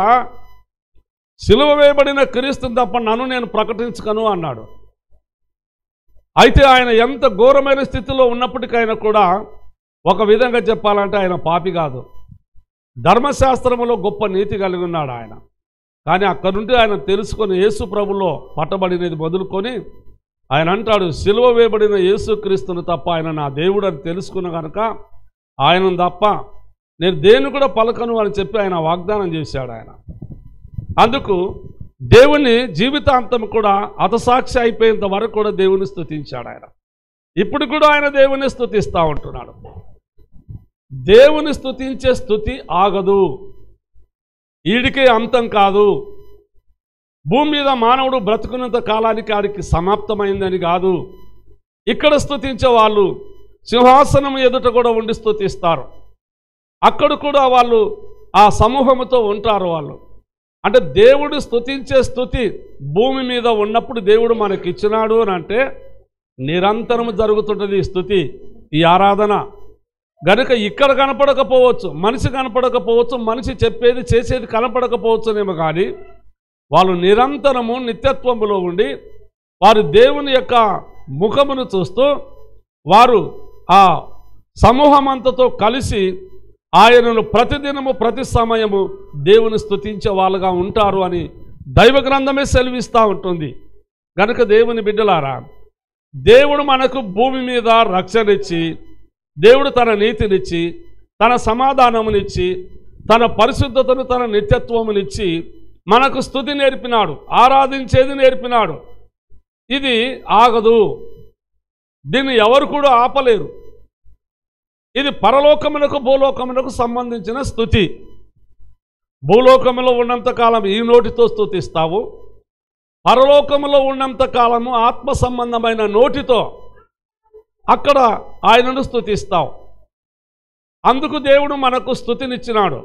Speaker 5: సిలువ వేయబడిన క్రీస్తుని తప్ప నన్ను నేను ప్రకటించకను అన్నాడు. అయితే ఆయన ఎంత ఘోరమైన స్థితిలో ఉన్నప్పటికైనా కూడా ఒక విధంగా చెప్పాలంటే ఆయన పాపి కాదు, ధర్మశాస్త్రములో గొప్ప నీతి కలిగి ఉన్నాడు ఆయన. కానీ అక్కడి నుండి ఆయన తెలుసుకొని యేసు ప్రభులో పట్టబడినది మొదలుకొని ఆయన అంటాడు, సిలువ వేయబడిన యేసు క్రీస్తుని తప్ప ఆయన నా దేవుడు అని తెలుసుకున్న కనుక ఆయనను తప్ప నేను దేన్ని కూడా పలకను అని చెప్పి ఆయన వాగ్దానం చేశాడు ఆయన. అందుకు దేవుని జీవితాంతం కూడా హతసాక్షి అయిపోయేంత వరకు కూడా దేవుని స్తుతించాడు ఆయన. ఇప్పుడు కూడా ఆయన దేవుని స్తుతిస్తూ ఉంటున్నాడు. దేవుని స్తుతించే స్తుతి ఆగదు, ఈడికే అంతం కాదు. భూమి మీద మానవుడు బ్రతుకున్నంత కాలానికి ఆడికి సమాప్తమైందని కాదు. ఇక్కడ స్తుతించే వాళ్ళు సింహాసనం ఎదుట కూడా ఉండి స్తుతిస్తారు. అక్కడ కూడా వాళ్ళు ఆ సమూహముతో ఉంటారు. వాళ్ళు అంటే దేవుడు స్తుతించే స్తుతి భూమి మీద ఉన్నప్పుడు దేవుడు మనకి ఇచ్చినాడు అని అంటే నిరంతరం జరుగుతుంటుంది ఈ స్తుతి, ఈ ఆరాధన. గనుక ఇక్కడ కనపడకపోవచ్చు, మనిషి కనపడకపోవచ్చు, మనిషి చెప్పేది చేసేది కనపడకపోవచ్చునేమో, కానీ వాళ్ళు నిరంతరము నిత్యత్వములో ఉండి వారు దేవుని యొక్క ముఖమును చూస్తూ వారు ఆ సమూహమంతతో కలిసి ఆయనను ప్రతిదినము ప్రతి సమయము దేవుని స్తుతించే వాళ్ళుగా ఉంటారు అని దైవ గ్రంథమే సెలవిస్తూ ఉంటుంది. కనుక దేవుని బిడ్డలారా, దేవుడు మనకు భూమి మీద రక్షణిచ్చి, దేవుడు తన నీతినిచ్చి, తన సమాధానమునిచ్చి, తన పరిశుద్ధతను, తన నిత్యత్వమునిచ్చి మనకు స్తుతి నేర్పినాడు, ఆరాధించేది నేర్పినాడు. ఇది ఆగదు, దీన్ని ఎవరు కూడా ఆపలేరు. ఇది పరలోకమునకు భూలోకమునకు సంబంధించిన స్తుతి. భూలోకములో ఉన్నంతకాలం ఈ నోటితో స్తుతిస్తావు, పరలోకములో ఉన్నంత కాలము ఆత్మ సంబంధమైన నోటితో అక్కడ ఆయనను స్తుతిస్తావు. అందుకు దేవుడు మనకు స్తుతినిచ్చినాడు.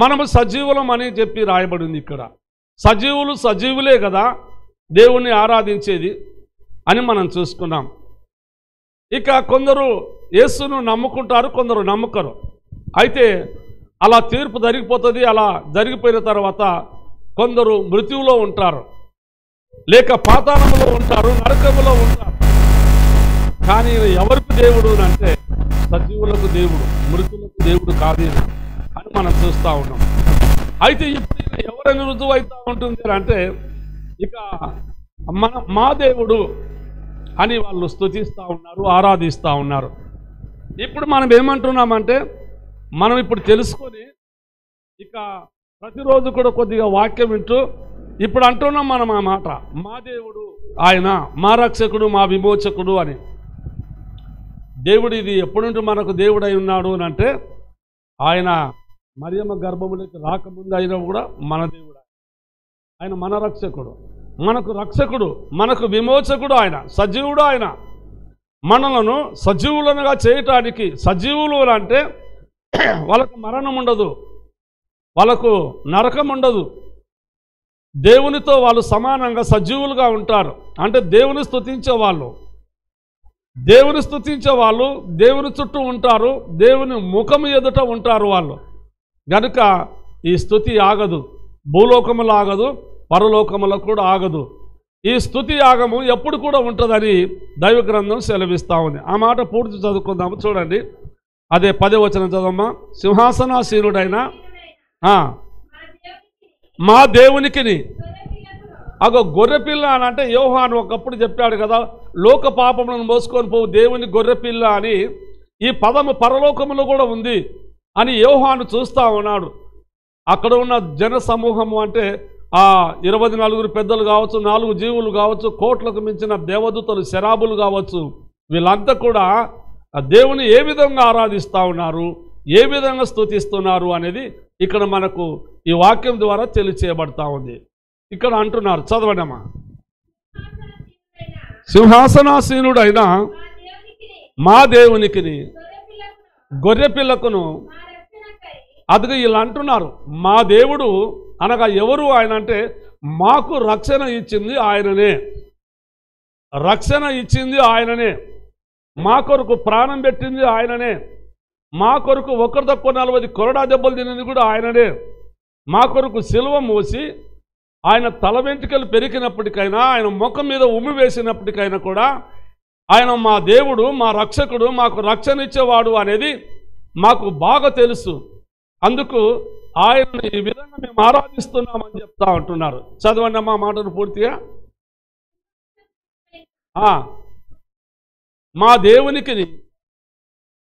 Speaker 5: మనము సజీవులం అని చెప్పి రాయబడింది. ఇక్కడ సజీవులు సజీవులే కదా దేవుణ్ణి ఆరాధించేది అని మనం చూసుకున్నాం. ఇక కొందరు యేసును నమ్ముకుంటారు, కొందరు నమ్మకరు. అయితే అలా తీర్పు జరిగిపోతుంది. అలా జరిగిపోయిన తర్వాత కొందరు మృత్యువులో ఉంటారు, లేక పాతాళములో ఉంటారు, నరకములో ఉంటారు. కానీ ఎవరికి దేవుడు అంటే సజీవులకు దేవుడు, మృతులకు దేవుడు కాదు అని మనం చూస్తూ ఉన్నాం. అయితే ఇప్పుడు ఎవరైనా రుజువు అవుతూ ఉంటుంది అంటే ఇక మా దేవుడు అని వాళ్ళు స్తుతిస్తూ ఉన్నారు, ఆరాధిస్తూ ఉన్నారు. ఇప్పుడు మనం ఏమంటున్నామంటే మనం ఇప్పుడు తెలుసుకొని ఇక ప్రతిరోజు కూడా కొద్దిగా వాక్యం వింటూ ఇప్పుడు అంటున్నాం మనం ఆ మాట, మా దేవుడు ఆయన, మా రక్షకుడు, మా విమోచకుడు అని. దేవుడు ఇది ఎప్పుడుంటూ మనకు దేవుడై ఉన్నాడు అని అంటే ఆయన మరియమ్మ గర్భములోకి రాకముందు అయినా కూడా మన దేవుడు, ఆయన మన రక్షకుడు, మనకు రక్షకుడు, మనకు విమోచకుడు, ఆయన సజీవుడు. ఆయన మనలను సజీవులనుగా చేయటానికి, సజీవులు అంటే వాళ్ళకు మరణం ఉండదు, వాళ్ళకు నరకం ఉండదు, దేవునితో వాళ్ళు సమానంగా సజీవులుగా ఉంటారు. అంటే దేవుని స్తుతించే వాళ్ళు, దేవుని స్తుతించే వాళ్ళు దేవుని చుట్టూ ఉంటారు, దేవుని ముఖము ఎదుట ఉంటారు వాళ్ళు. కనుక ఈ స్తుతి ఆగదు, భూలోకములు ఆగదు, పరలోకములకు కూడా ఆగదు. ఈ స్తుతి యాగము ఎప్పుడు కూడా ఉంటుందని దైవ గ్రంథం సెలవిస్తూ ఉంది. ఆ మాట పూర్తి చదువుకుందాము. చూడండి, అదే 10వ వచనం చదవమ్మా. సింహాసనాసీనుడైన మా దేవునికిని అగో గొర్రెపిల్ల అని అంటే యోహాను ఒకప్పుడు చెప్పాడు కదా, లోక పాపములను మోసుకొని పోవు దేవుని గొర్రెపిల్ల అని. ఈ పదము పరలోకములో కూడా ఉంది అని యోహాను చూస్తూ ఉన్నాడు. అక్కడ ఉన్న జన సమూహము అంటే ఆ 24 పెద్దలు కావచ్చు, 4 జీవులు కావచ్చు, కోట్లకు మించిన దేవదూతలు, శరాబులు కావచ్చు, వీళ్ళంతా కూడా ఆ దేవుని ఏ విధంగా ఆరాధిస్తూ ఉన్నారు, ఏ విధంగా స్తుతిస్తున్నారు అనేది ఇక్కడ మనకు ఈ వాక్యం ద్వారా తెలియచేయబడతా ఉంది. ఇక్కడ అంటున్నారు, చదవడమా. సింహాసనాసీనుడైన మా దేవునికి గొర్రె పిల్లకును, అదిగా వీళ్ళు అంటున్నారు మా దేవుడు అనగా ఎవరు ఆయన అంటే మాకు రక్షణ ఇచ్చింది ఆయననే, రక్షణ ఇచ్చింది ఆయననే, మా కొరకు ప్రాణం పెట్టింది ఆయననే, మా కొరకు ఒకరి తక్కువ 40 కొరడా దెబ్బలు తినింది కూడా ఆయననే, మా కొరకు సిలువ మోసి ఆయన తల వెంట్రుకలు పెరిగినప్పటికైనా, ఆయన ముఖం మీద ఉమ్మి వేసినప్పటికైనా కూడా ఆయన మా దేవుడు, మా రక్షకుడు, మాకు రక్షణ ఇచ్చేవాడు అనేది మాకు బాగా తెలుసు. అందుకు ఆయన ఈ విధంగా మేము ఆరాధిస్తున్నామని చెప్తా ఉంటున్నారు. చదవండి మా మాటను పూర్తిగా. మా దేవునికి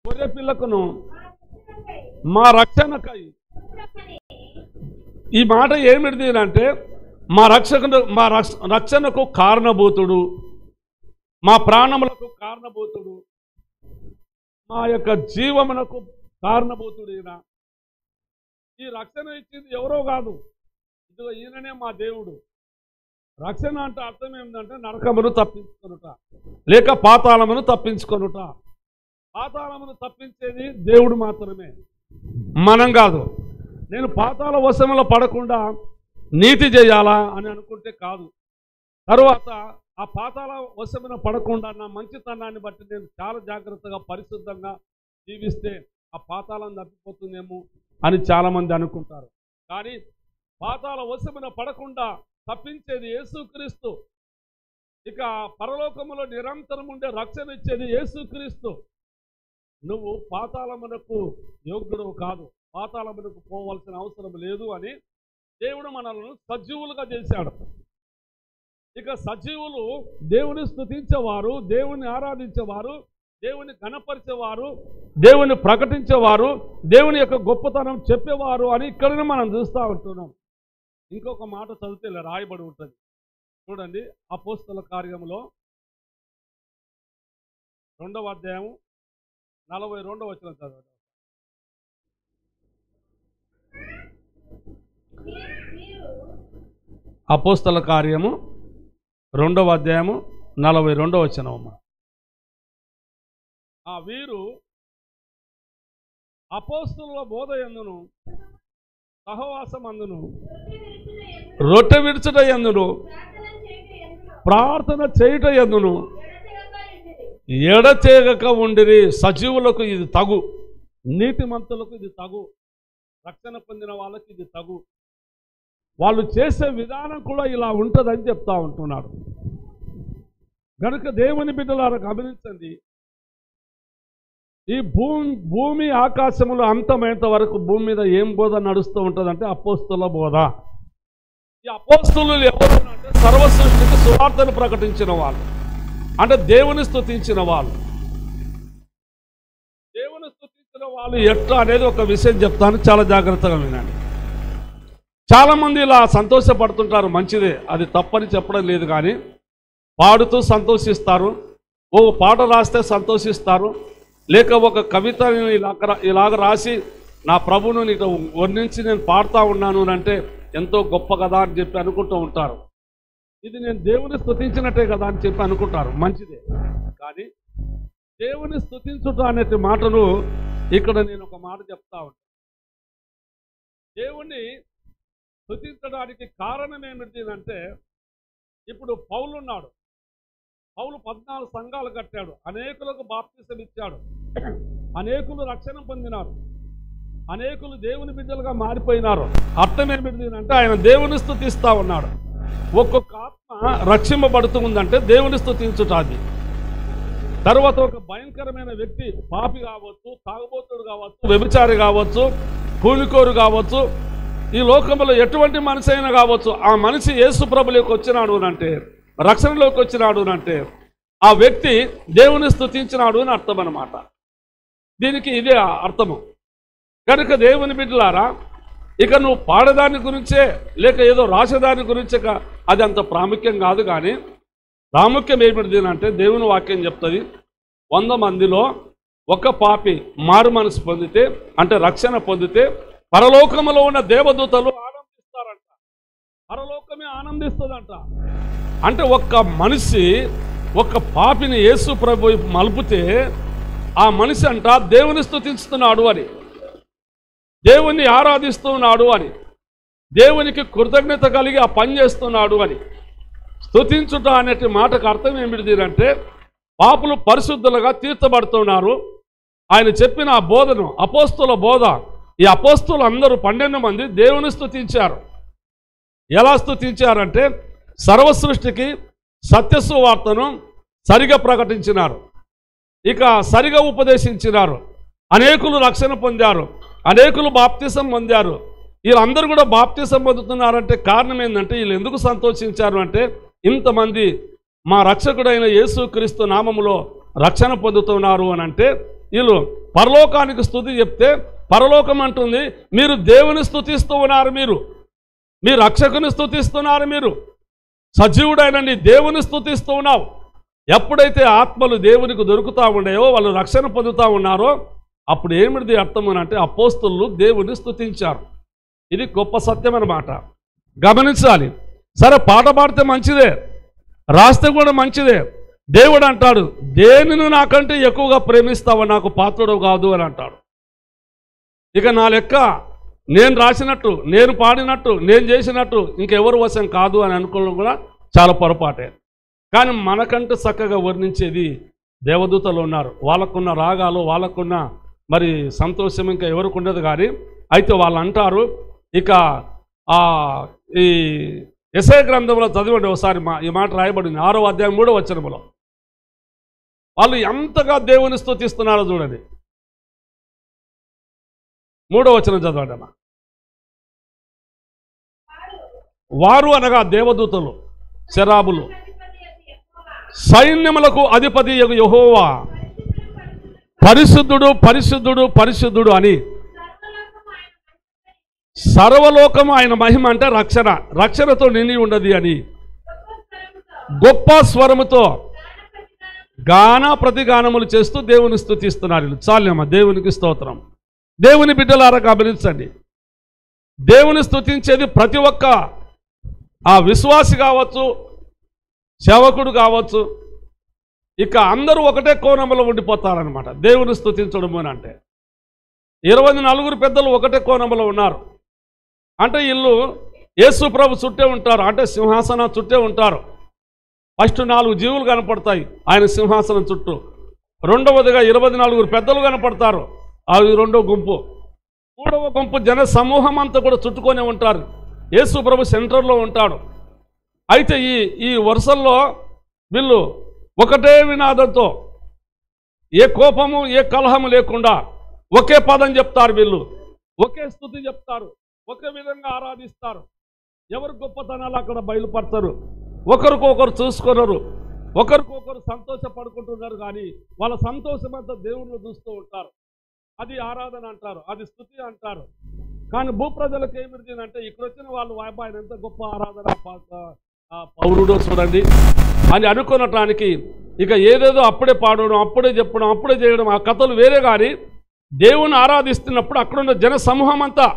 Speaker 5: గొర్రె పిల్లకును మా రక్షణకై. ఈ మాట ఏమిటిది అంటే మా రక్షణకు కారణభూతుడు, మా ప్రాణములకు కారణభూతుడు, మా యొక్క జీవమునకు కారణభూతుడు ఈయన. ఈ రక్షణ ఇచ్చింది ఎవరో కాదు, ఇదిగో ఈయననే మా దేవుడు. రక్షణ అంటే అర్థం ఏంటంటే నరకమును తప్పించుకొనుట, లేక పాతాళమును తప్పించుకొనుట. పాతాళమును తప్పించేది దేవుడు మాత్రమే, మనం కాదు. నేను పాతాళ వశములో పడకుండా నీతి చేయాలా అని అనుకుంటే కాదు. తరువాత ఆ పాతాళ వశమున పడకుండా నా మంచితనాన్ని బట్టి నేను చాలా జాగ్రత్తగా పరిశుద్ధంగా జీవిస్తే ఆ పాతాళం తప్పిపోతుందేమో అని చాలామంది అనుకుంటారు. కానీ పాతాళ వశమున పడకుండా తప్పించేది యేసుక్రీస్తు. ఇక పరలోకములో నిరంతరం ఉండే రక్షణ ఇచ్చేది యేసుక్రీస్తు. నువ్వు పాతాళమునకు యోగ్యుడు కాదు, పాతాళమునకు పోవాల్సిన అవసరం లేదు అని దేవుడు మనల్ని సజీవులుగా చేశాడు. ఇక సజీవులు దేవుని స్తుతించేవారు, దేవుని ఆరాధించేవారు, దేవుని ఘనపరిచేవారు, దేవుని ప్రకటించేవారు, దేవుని యొక్క గొప్పతనం చెప్పేవారు అని ఇక్కడనే మనం చూస్తూ ఉంటున్నాం. ఇంకొక మాట చదివితే ఇలా రాయబడి ఉంటుంది చూడండి. అపోస్తల కార్యములో 2వ అధ్యాయం 42వ వచనం చదవండి. అపోస్తల కార్యము 2వ అధ్యాయము 42వ వచనం. ఆ వీరు అపోస్తలుల బోధ యందును, సహవాసమందును, రొట్టె విడుచుట యందును, ప్రార్థన చేయుట యందును ఎడతెగక ఉండిరి. సజీవులకు ఇది తగు, నీతిమంతులకు ఇది తగు, రక్షణ పొందిన వాళ్ళకి ఇది తగు. వాళ్ళు చేసే విధానం కూడా ఇలా ఉంటుందని చెప్తా ఉంటున్నాడు. కనుక దేవుని బిడ్డలారా గమనించండి, ఈ భూమి ఆకాశములు అంతమైనంత వరకు భూమి మీద ఏం బోధ నడుస్తూ ఉంటుందంటే అపోస్తుల బోధ. ఈ అపోస్తులు ఎవరు అంటే సర్వసృష్టికి సువార్తను ప్రకటించిన వాళ్ళు, అంటే దేవుని స్తుతించిన వాళ్ళు. దేవుని స్తుతించిన వాళ్ళు ఎట్లా అనేది ఒక విషయం చెప్తాను, చాలా జాగ్రత్తగా వినండి. చాలామంది ఇలా సంతోషపడుతుంటారు, మంచిదే, అది తప్పని చెప్పడం లేదు. కానీ పాడుతూ సంతోషిస్తారు, ఓ పాట రాస్తే సంతోషిస్తారు, లేక ఒక కవితని ఇలాగ రాసి నా ప్రభువును నీకు వర్ణించి నేను పాడుతూ ఉన్నాను అంటే ఎంతో గొప్ప కదా అని చెప్పి అనుకుంటూ ఉంటారు. ఇది నేను దేవుని స్తుతించినట్టే కదా అని చెప్పి అనుకుంటారు, మంచిదే. కానీ దేవుని స్తుతించుట అనే మాటను ఇక్కడ నేను ఒక మాట చెప్తా ఉంటాను. దేవుణ్ణి స్తుతించడానికి కారణం ఏమిటి అంటే, ఇప్పుడు పౌలు ఉన్నాడు. పౌలు 14 సంఘాలు కట్టాడు, అనేకులకు బాప్తిసం ఇచ్చాడు, అనేకులు రక్షణ పొందినారు, అనేకులు దేవుని బిడ్డలుగా మారిపోయినారు. అర్థం ఏమిటి అంటే ఆయన దేవుని స్తుతిస్తూ ఉన్నాడు. ఒక్కొక్క ఆత్మ రక్షింపబడుతూ ఉందంటే దేవుని స్తుతించుట. అది తర్వాత ఒక భయంకరమైన వ్యక్తి, పాపి కావచ్చు, తాగుబోతుడు కావచ్చు, వ్యభిచారి కావచ్చు, కూలికోరు కావచ్చు, ఈ లోకంలో ఎటువంటి మనిషి అయినా కావచ్చు, ఆ మనిషి యేసు ప్రభులోకి వచ్చినాడు అంటే, రక్షణలోకి వచ్చినాడు అంటే ఆ వ్యక్తి దేవుని స్తుతించినాడు అని అర్థం అన్నమాట. దీనికి ఇదే అర్థము. కనుక దేవుని బిడ్డలారా, ఇక నువ్వు పాడదాని గురించే లేక ఏదో రాసేదాని గురించే అది అంత ప్రాముఖ్యం కాదు. కానీ ప్రాముఖ్యం ఏమిటి అంటే దేవుని వాక్యం చెప్తుంది, 100 మందిలో ఒక పాపి మారు మనసు పొందితే, అంటే రక్షణ పొందితే, పరలోకములో ఉన్న దేవదూతలు ఆనందిస్తారంట. పరలోకమే ఆనందిస్తుందంట. అంటే ఒక్క మనిషి ఒక్క పాపిని యేసు ప్రభు వైపు మలుపుతే ఆ మనిషి అంట దేవుని స్తుతిస్తున్నాడు అని, దేవుణ్ణి ఆరాధిస్తున్నాడు అని, దేవునికి కృతజ్ఞత కలిగి ఆ పని చేస్తున్నాడు అని. స్తుతించుట అనే మాటకు అర్థం ఏమిటి అంటే, పాపులు పరిశుద్ధులుగా తీర్చబడుతున్నారు. ఆయన చెప్పిన ఆ బోధను, అపోస్తుల బోధ, ఈ అపోస్తులు అందరూ 12 మంది దేవుని స్తుతించారు. ఎలా స్తుతించారంటే, సర్వ సృష్టికి సత్యసువార్తను సరిగా ప్రకటించినారు, ఇక సరిగా ఉపదేశించినారు. అనేకులు రక్షణ పొందారు, అనేకులు బాప్తిసం పొందారు. వీళ్ళందరూ కూడా బాప్తిసం పొందుతున్నారంటే కారణం ఏంటంటే, వీళ్ళు ఎందుకు సంతోషించారు అంటే, ఇంతమంది మా రక్షకుడైన యేసుక్రీస్తు నామములో రక్షణ పొందుతున్నారు అని అంటే, వీళ్ళు పరలోకానికి స్తుతి చెప్తే పరలోకం అంటుంది మీరు దేవుని స్తుతిస్తూ ఉన్నారు, మీ రక్షకుని స్తుతిస్తున్నారు, మీరు సజీవుడైన నీ దేవుని స్తుతిస్తూ ఉన్నావు. ఎప్పుడైతే ఆత్మలు దేవునికి దొరుకుతూ ఉండేవో, వాళ్ళు రక్షణ పొందుతూ ఉన్నారో, అప్పుడు ఏమిటి అర్థం అని అంటే, అపోస్తులు దేవుని స్తుతించారు. ఇది గొప్ప సత్యం అన్నమాట, గమనించాలి. సరే, పాట పాడితే మంచిదే, రాస్తే కూడా మంచిదే. దేవుడు అంటాడు, దేనిని నాకంటే ఎక్కువగా ప్రేమిస్తావో నాకు పాత్రుడు కాదు అని అంటాడు. ఇక నా లెక్క నేను రాసినట్టు, నేను పాడినట్టు, నేను చేసినట్టు ఇంకెవరు వశం కాదు అని అనుకోవడం కూడా చాలా పొరపాటే. కానీ మనకంటే చక్కగా వర్ణించేది దేవదూతలు ఉన్నారు. వాళ్ళకున్న రాగాలు, వాళ్ళకున్న మరి సంతోషం ఇంకా ఎవరికి ఉండదు. కానీ అయితే వాళ్ళు అంటారు, ఇక ఈ యెషయా గ్రంథంలో చదివండి ఒకసారి, ఈ మాట రాయబడింది 6వ అధ్యాయం 3వ వచనములో. వాళ్ళు ఎంతగా దేవుని స్తుతిస్తున్నారో చూడండి. 3వ వచనం చదవండి అమ్మా. వారు అనగా దేవదూతలు, శరాబులు, సైన్యములకు అధిపతి యెహోవా పరిశుద్ధుడు పరిశుద్ధుడు పరిశుద్ధుడు అని, సర్వలోకము ఆయన మహిమ అంటే రక్షణతో నిండి ఉండదు అని గొప్ప స్వరముతో గాన ప్రతిగానములు చేస్తూ దేవుని స్తుతిస్తున్నారు. చాలేమ్మా, దేవునికి స్తోత్రం. దేవుని బిడ్డలారా గమనించండి, దేవుని స్తుతించేది ప్రతి ఒక్క ఆ విశ్వాసి కావచ్చు, సేవకుడు కావచ్చు, ఇక అందరూ ఒకటే కోణంలో ఉండిపోతారనమాట దేవుని స్తుతించడం అని అంటే. 24 పెద్దలు ఒకటే కోణంలో ఉన్నారు అంటే, వీళ్ళు యేసు ప్రభు చుట్టే ఉంటారు, అంటే సింహాసనం చుట్టే ఉంటారు. ఫస్ట్ 4 జీవులు కనపడతాయి ఆయన సింహాసనం చుట్టూ. రెండవదిగా 24 పెద్దలు కనపడతారు, అది 2వ గుంపు. 3వ గుంపు జన సమూహం అంతా కూడా చుట్టుకొని ఉంటారు. యేసు ప్రభు సెంటర్లో ఉంటాడు. అయితే ఈ వరుసల్లో వీళ్ళు ఒకటే వినాదంతో, ఏ కోపము ఏ కలహము లేకుండా ఒకే పదం చెప్తారు. వీళ్ళు ఒకే స్తుతి చెప్తారు, ఒకే విధంగా ఆరాధిస్తారు. ఎవరు గొప్పతనాలు అక్కడ బయలుపడతారు, ఒకరికొకరు చూసుకున్నారు, ఒకరికొకరు సంతోషపడుకుంటున్నారు. కానీ వాళ్ళ సంతోషం అంతా దేవుళ్ళు చూస్తూ ఉంటారు. అది ఆరాధన అంటారు, అది స్తుతి అంటారు. కానీ భూప్రజలకు ఏమిటి అంటే, ఇక్కడ వచ్చిన వాళ్ళు ఆయన ఎంత గొప్ప ఆరాధన పౌరుడో చూడండి అని అనుకునటానికి ఇక ఏదేదో అప్పుడే పాడడం, అప్పుడే చెప్పడం, అప్పుడే చేయడం, ఆ కథలు వేరే. కానీ దేవుని ఆరాధిస్తున్నప్పుడు అక్కడున్న జన సమూహం అంతా,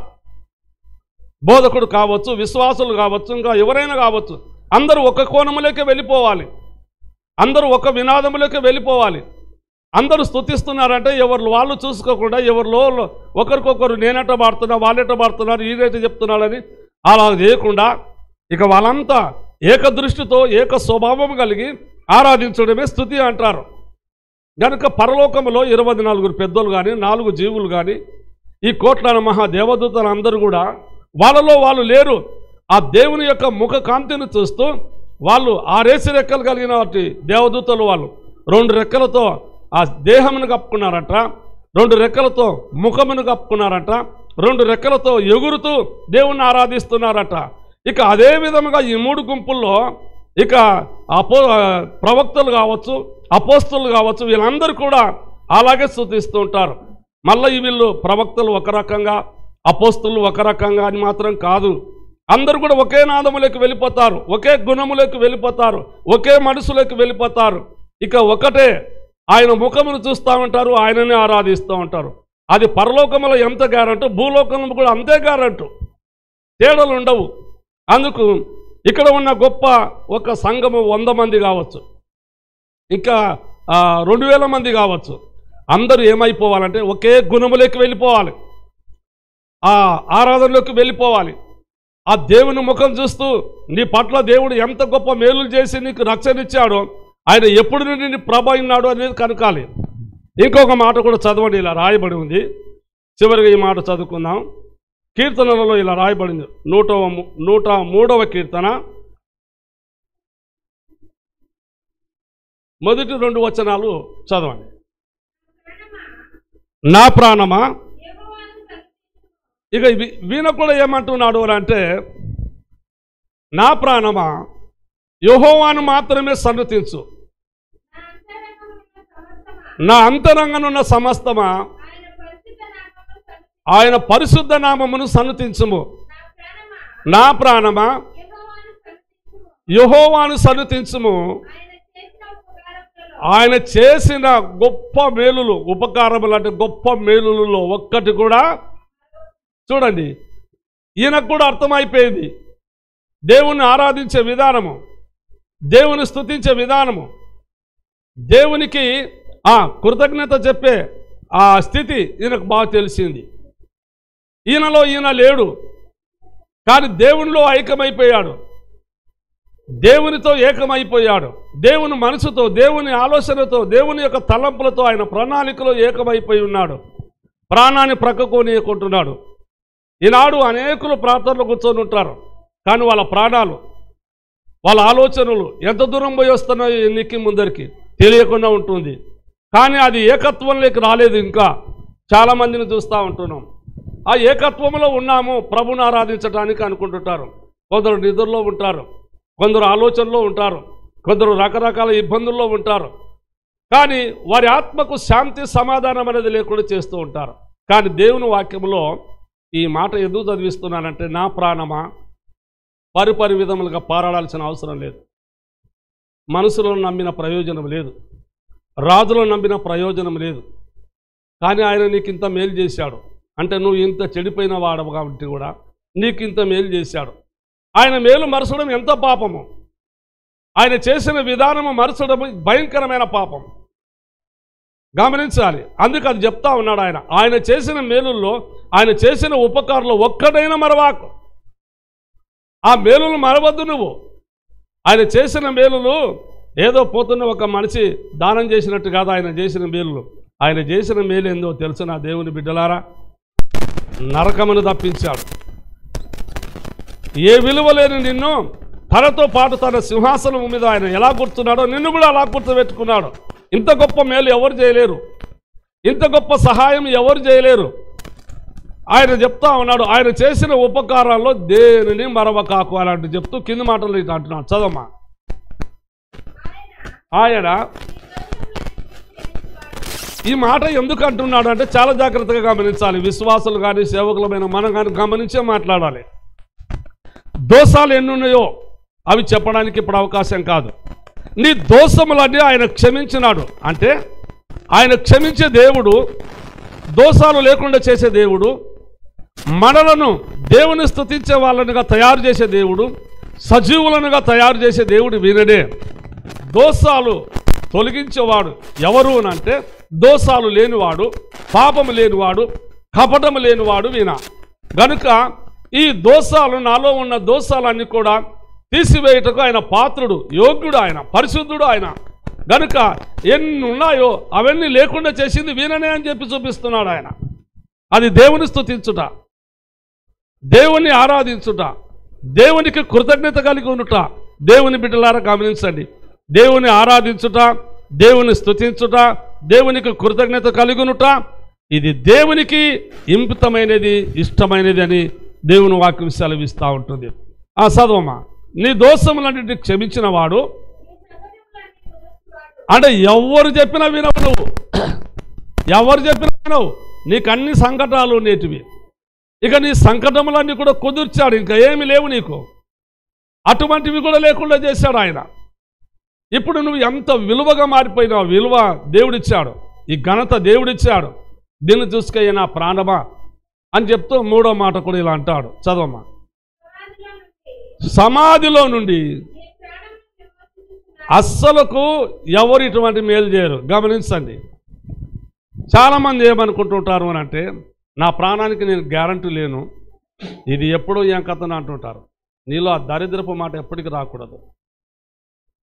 Speaker 5: బోధకుడు కావచ్చు, విశ్వాసులు కావచ్చు, ఇంకా ఎవరైనా కావచ్చు, అందరూ ఒక కోణములోకి వెళ్ళిపోవాలి, అందరూ ఒక వినాదములోకి వెళ్ళిపోవాలి. అందరూ స్తుతిస్తున్నారంటే ఎవరు వాళ్ళు చూసుకోకుండా, ఎవరిలో ఒకరికొకరు నేనెట పాడుతున్నా, వాళ్ళెట పాడుతున్నారు, ఈడైతే చెప్తున్నాడని అలా చేయకుండా ఇక వాళ్ళంతా ఏకదృష్టితో ఏక స్వభావం కలిగి ఆరాధించడమే స్తుతి అంటారు. కనుక పరలోకంలో 24 పెద్దలు కానీ 4 జీవులు కానీ ఈ కోట్లాన మహాదేవదూతలు అందరూ కూడా వాళ్ళలో వాళ్ళు లేరు. ఆ దేవుని యొక్క ముఖ కాంతిని చూస్తూ వాళ్ళు 6 రెక్కలు కలిగిన వాటి దేవదూతలు, వాళ్ళు 2 రెక్కలతో ఆ దేహమును కప్పుకున్నారట, 2 రెక్కలతో ముఖమును కప్పుకున్నారట, 2 రెక్కలతో ఎగురుతూ దేవుణ్ణి ఆరాధిస్తున్నారట. ఇక అదే విధముగా ఈ 3 గుంపుల్లో ఇక ప్రవక్తలు కావచ్చు, అపోస్తులు కావచ్చు, వీళ్ళందరూ కూడా అలాగే స్తుతిస్తూ ఉంటారు. మళ్ళీ వీళ్ళు ప్రవక్తలు ఒక రకంగా, అపోస్తులు ఒక రకంగా అని మాత్రం కాదు. అందరూ కూడా ఒకే నాదములోకి వెళ్ళిపోతారు, ఒకే గుణములోకి వెళ్ళిపోతారు, ఒకే మనసులోకి వెళ్ళిపోతారు. ఇక ఒకటే ఆయన ముఖమును చూస్తూ ఉంటారు, ఆయననే ఆరాధిస్తూ ఉంటారు. అది పరలోకములో ఎంత గ్యారంటీ, భూలోకంలో కూడా అంతే గ్యారంటీ, తేడాలు ఉండవు. అందుకు ఇక్కడ ఉన్న గొప్ప ఒక సంఘము 100 మంది కావచ్చు, ఇంకా 2000 మంది కావచ్చు, అందరూ ఏమైపోవాలంటే ఒకే గుణములోకి వెళ్ళిపోవాలి, ఆ ఆరాధనలోకి వెళ్ళిపోవాలి. ఆ దేవుని ముఖం చూస్తూ నీ పట్ల దేవుడు ఎంత గొప్ప మేలులు చేసి నీకు రక్షణ ఇచ్చాడో, ఆయన ఎప్పుడు నిన్ను ప్రభావిన్నాడు అనేది కనకాలి. ఇంకొక మాట కూడా చదవండి, ఇలా రాయబడి ఉంది. చివరిగా ఈ మాట చదువుకుందాం. కీర్తనలలో ఇలా రాయబడింది, 103వ కీర్తన మొదటి 2 వచనాలు చదవండి. నా ప్రాణమా, ఇక వీణ కూడా ఏమంటున్నాడు అంటే, నా ప్రాణమా యెహోవాను మాత్రమే సన్నతించు, నా అంతరంగనున్న సమస్తమా ఆయన పరిశుద్ధ నామమును సన్నతించుము. నా ప్రాణమా యెహోవాను సన్నతించుము, ఆయన చేసిన గొప్ప మేలులు, ఉపకారములు అంటే గొప్ప మేలులలో ఒక్కటి కూడా చూడండి. ఈయనకు కూడా అర్థమైపోయింది దేవుణ్ణి ఆరాధించే విధానము, దేవుని స్తుతించే విధానము, దేవునికి కృతజ్ఞత చెప్పే ఆ స్థితి ఈయనకు బాగా తెలిసింది. ఈయనలో ఈయన లేడు, కానీ దేవునిలో ఐక్యమైపోయాడు, దేవునితో ఏకమైపోయాడు, దేవుని మనసుతో, దేవుని ఆలోచనతో, దేవుని యొక్క తలంపులతో, ఆయన ప్రణాళికలో ఏకమైపోయి ఉన్నాడు. ప్రాణాన్ని ప్రక్కకోనియకుంటున్నాడు. ఈనాడు అనేకులు ప్రార్థనలు కూర్చొని ఉంటారు, కానీ వాళ్ళ ప్రాణాలు, వాళ్ళ ఆలోచనలు ఎంత దూరం పోయి వస్తున్నాయో ఎన్నికి ముందరికి తెలియకుండా ఉంటుంది. కానీ అది ఏకత్వంలోకి రాలేదు. ఇంకా చాలామందిని చూస్తూ ఉంటున్నాం, ఆ ఏకత్వంలో ఉన్నాము ప్రభుని ఆరాధించడానికి అనుకుంటుంటారు. కొందరు నిద్రలో ఉంటారు, కొందరు ఆలోచనలో ఉంటారు, కొందరు రకరకాల ఇబ్బందుల్లో ఉంటారు, కానీ వారి ఆత్మకు శాంతి సమాధానం అనేది లేకుండా చేస్తూ ఉంటారు. కానీ దేవుని వాక్యంలో ఈ మాట ఎందుకు చదివిస్తున్నానంటే, నా ప్రాణమా పరిపరి విధములుగా పారాడాల్సిన అవసరం లేదు, మనసులను నమ్మిన ప్రయోజనం లేదు, రాజులను నమ్మిన ప్రయోజనం లేదు. కానీ ఆయన నీకు ఇంత మేలు చేశాడు అంటే, నువ్వు ఇంత చెడిపోయిన వాడవు కాబట్టి కూడా నీకు ఇంత మేలు చేశాడు. ఆయన మేలు మరచడం ఎంత పాపము, ఆయన చేసిన విధానము మరచడం భయంకరమైన పాపం, గమనించాలి. అందుకు అది చెప్తా ఉన్నాడు. ఆయన చేసిన మేలుల్లో, ఆయన చేసిన ఉపకారంలో ఒక్కడైనా మరవాకు. ఆ మేలును మరవద్దు నువ్వు. ఆయన చేసిన మేలులు ఏదో పోతున్న ఒక మనిషి దానం చేసినట్టు కాదు ఆయన చేసిన మేలులు. ఆయన చేసిన మేలు ఏందో తెలుసు నా దేవుని బిడ్డలారా, నరకమును తప్పించాడు. ఏ విలువ లేని నిన్ను తనతో పాటు తన సింహాసనం మీద ఆయన ఎలా గుర్తున్నాడో నిన్ను కూడా అలా గుర్తుపెట్టుకున్నాడు. ఇంత గొప్ప మేలు ఎవరు చేయలేరు, ఇంత గొప్ప సహాయం ఎవరు చేయలేరు. ఆయన చెప్తా ఉన్నాడు, ఆయన చేసిన ఉపకారాల్లో దేనిని మరవకాకు అలాంటి చెప్తూ కింది మాటలు ఇట్లా అంటున్నాడు, చదవమ్మా. ఆయన ఈ మాట ఎందుకు అంటున్నాడు అంటే చాలా జాగ్రత్తగా గమనించాలి. విశ్వాసులు కానీ సేవకులమైన మనం కానీ గమనించే మాట్లాడాలి. దోషాలు ఎన్నున్నాయో అవి చెప్పడానికి ఇప్పుడు అవకాశం కాదు. నీ దోషములన్నీ ఆయన క్షమించినాడు అంటే, ఆయన క్షమించే దేవుడు, దోషాలు లేకుండా చేసే దేవుడు, మనలను దేవుని స్తుతించే వాళ్ళనుగా తయారు చేసే దేవుడు, సజీవులనుగా తయారు చేసే దేవుడు వీరనే. దోషాలు తొలగించేవాడు ఎవరు అంటే, దోషాలు లేనివాడు, పాపము లేనివాడు, కపటము లేనివాడు వీణ. గనుక ఈ దోషాలు, నాలో ఉన్న దోషాలన్నీ కూడా తీసివేయటకు ఆయన పాత్రుడు, యోగ్యుడు, ఆయన పరిశుద్ధుడు. ఆయన గనుక ఎన్ని ఉన్నాయో అవన్నీ లేకుండా చేసింది వీరనే అని చెప్పి చూపిస్తున్నాడు ఆయన. అది దేవుని స్తుతించుట, దేవుని ఆరాధించుట, దేవునికి కృతజ్ఞత కలిగి ఉండుట. దేవుని బిడ్డలారా గమనించండి, దేవుని ఆరాధించుట, దేవుని స్తుతించుట, దేవునికి కృతజ్ఞత కలిగినుట, ఇది దేవునికి ఇంపితమైనది, ఇష్టమైనది అని దేవుని వాక్యం సెలవిస్తూ ఉంటుంది. చదవమ్మా. నీ దోషములన్నింటినీ క్షమించిన వాడు అంటే ఎవరు చెప్పినా వినవు నువ్వు, ఎవరు చెప్పినా వినవు. నీకు అన్ని సంకటాలు నేటివి, ఇక నీ సంకటములన్నీ కూడా కుదుర్చాడు, ఇంకా ఏమి లేవు నీకు. అటువంటివి కూడా లేకుండా చేశాడు ఆయన. ఇప్పుడు నువ్వు ఎంత విలువగా మారిపోయినావు. విలువ దేవుడిచ్చాడు, ఈ ఘనత దేవుడిచ్చాడు. దీన్ని చూసుకయ్యా నా ప్రాణమా అని చెప్తూ మూడో మాట కూడా ఇలా అంటాడు. చదవమ్మా. సమాధిలో నుండి అస్సలకు ఎవరు ఇటువంటి మేలు చేయరు. గమనించండి. చాలామంది ఏమనుకుంటుంటారు అని అంటే, నా ప్రాణానికి నేను గ్యారంటీ లేను, ఇది ఎప్పుడో ఏం కథను అంటుంటారు. నీలో ఆ దరిద్రపు మాట ఎప్పటికీ రాకూడదు.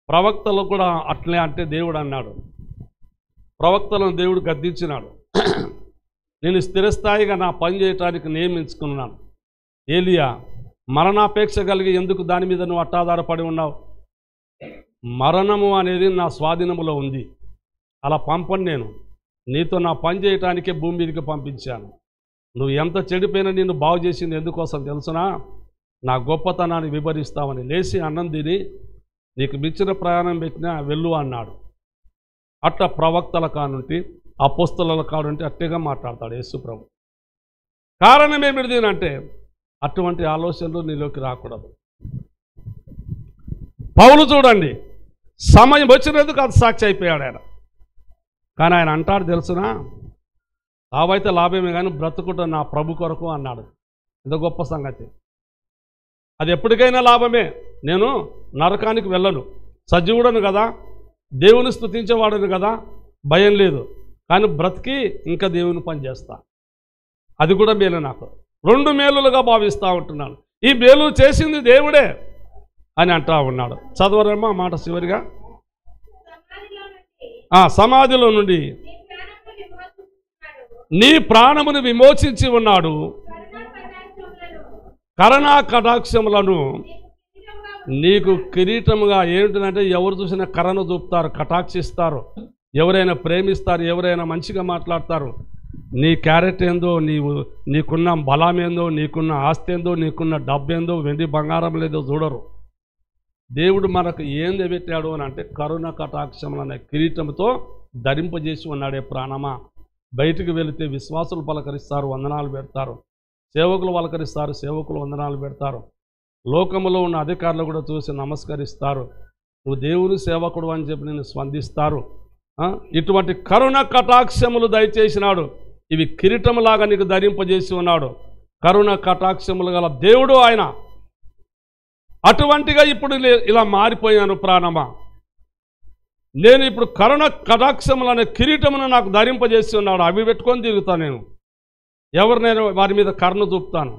Speaker 5: ప్రవక్తలు కూడా అట్లే అంటే దేవుడు అన్నాడు, ప్రవక్తలను దేవుడు గద్దించినాడు. నేను స్థిరస్థాయిగా నా పని చేయటానికి నియమించుకున్నాను. ఏలియా, మరణాపేక్ష కలిగి ఎందుకు దాని మీద నువ్వు అట్టాధారపడి ఉన్నావు? మరణము అనేది నా స్వాధీనములో ఉంది, అలా పంపను. నేను నీతో నా పని చేయటానికే భూమి మీదకి పంపించాను. నువ్వు ఎంత చెడిపోయినా నిన్ను బాగు చేసింది ఎందుకోసం తెలుసునా? నా గొప్పతనాన్ని వివరిస్తామని. లేచి అన్నం తిని నీకు మించిన ప్రయాణం పెట్టినా వెళ్ళు అన్నాడు. అట్ట ప్రవక్తల కానుంటి అపోస్తలుల కానుంటి అట్టగా మాట్లాడతాడు యేసు ప్రభు. కారణం ఏమిటి అంటే, అటువంటి ఆలోచనలు నీలోకి రాకూడదు. పౌలు చూడండి, సమయం వచ్చినందుకు అది సాక్షి అయిపోయాడు ఆయన. కానీ ఆయన అంటాడు తెలుసునా, లాభైతే లాభమే కానీ బ్రతుకుట నా ప్రభు కొరకు అన్నాడు. ఇది గొప్ప సంగతి. అది ఎప్పటికైనా లాభమే. నేను నరకానికి వెళ్ళను, సజీవుడను కదా, దేవుని స్తుతించేవాడను కదా, భయం లేదు. కానీ బ్రతికి ఇంకా దేవుని పని చేస్తా, అది కూడా మేలు. నాకు రెండు మేలులుగా భావిస్తూ ఉంటున్నాను. ఈ మేలు చేసింది దేవుడే అని అంటా ఉన్నాడు. చదవరేమో ఆ మాట చివరిగా. సమాధిలో నుండి నీ ప్రాణమును విమోచించి ఉన్నాడు, కరుణా కటాక్షములను నీకు కిరీటముగా. ఏంటంటే ఎవరు చూసినా కరణ చూపుతారు, కటాక్షిస్తారు, ఎవరైనా ప్రేమిస్తారు, ఎవరైనా మంచిగా మాట్లాడతారు. నీ క్యారెక్టర్ ఏందో, నీకున్న బలం ఏందో, నీకున్న ఆస్తి ఏందో, నీకున్న డబ్బు ఏందో, వెండి బంగారం లేదో చూడరు. దేవుడు మనకు ఏంది పెట్టాడు అని అంటే, కరుణ కటాక్షములు అనే కిరీటంతో ధరింపజేసి ఉన్నాడే ప్రాణమా. బయటికి వెళితే విశ్వాసులు పలకరిస్తారు, వందనాలు పెడతారు. సేవకులు పలకరిస్తారు, సేవకులు వందనాలు పెడతారు. లోకములో ఉన్న అధికారులు కూడా చూసి నమస్కరిస్తారు. నువ్వు దేవుని సేవకుడు అని చెప్పి నేను స్పందిస్తారు. ఇటువంటి కరుణ కటాక్షములు దయచేసినాడు. ఇవి కిరీటములాగా నీకు ధరింపజేసి ఉన్నాడు. కరుణ కటాక్షములు గల దేవుడు ఆయన. అటువంటిగా ఇప్పుడు ఇలా మారిపోయాను ప్రాణమా. నేను ఇప్పుడు కరుణ కటాక్షములు అనే కిరీటమును నాకు ధరింపజేసి ఉన్నాడు. అవి పెట్టుకొని తిరుగుతాను నేను. ఎవరినైనా వారి మీద కరుణ చూపుతాను,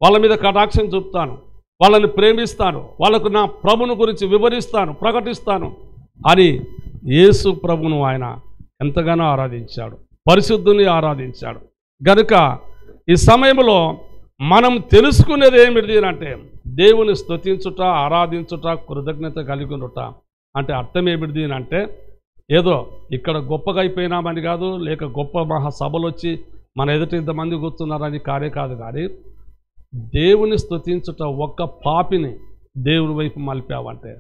Speaker 5: వాళ్ళ మీద కటాక్షం చూపుతాను, వాళ్ళని ప్రేమిస్తాను, వాళ్ళకు నా ప్రభుని గురించి వివరిస్తాను, ప్రకటిస్తాను అని యేసు ప్రభును ఆయన ఎంతగానో ఆరాధించాడు, పరిశుద్ధుని ఆరాధించాడు. గనుక ఈ సమయంలో మనం తెలుసుకునేది ఏమిటి అంటే, దేవుని స్తుతించుట, ఆరాధించుట, కృతజ్ఞత కలిగి ఉండుట. అంటే అర్థం ఏమిటి అంటే, ఏదో ఇక్కడ గొప్పగా అయిపోయినామని కాదు, లేక గొప్ప మహాసభలు వచ్చి మన ఎదుట ఇంతమంది కూర్చున్నారని కాదు. కానీ దేవుని స్తుతించుట, ఒక్క పాపిని దేవుని వైపు మలిపావంటే,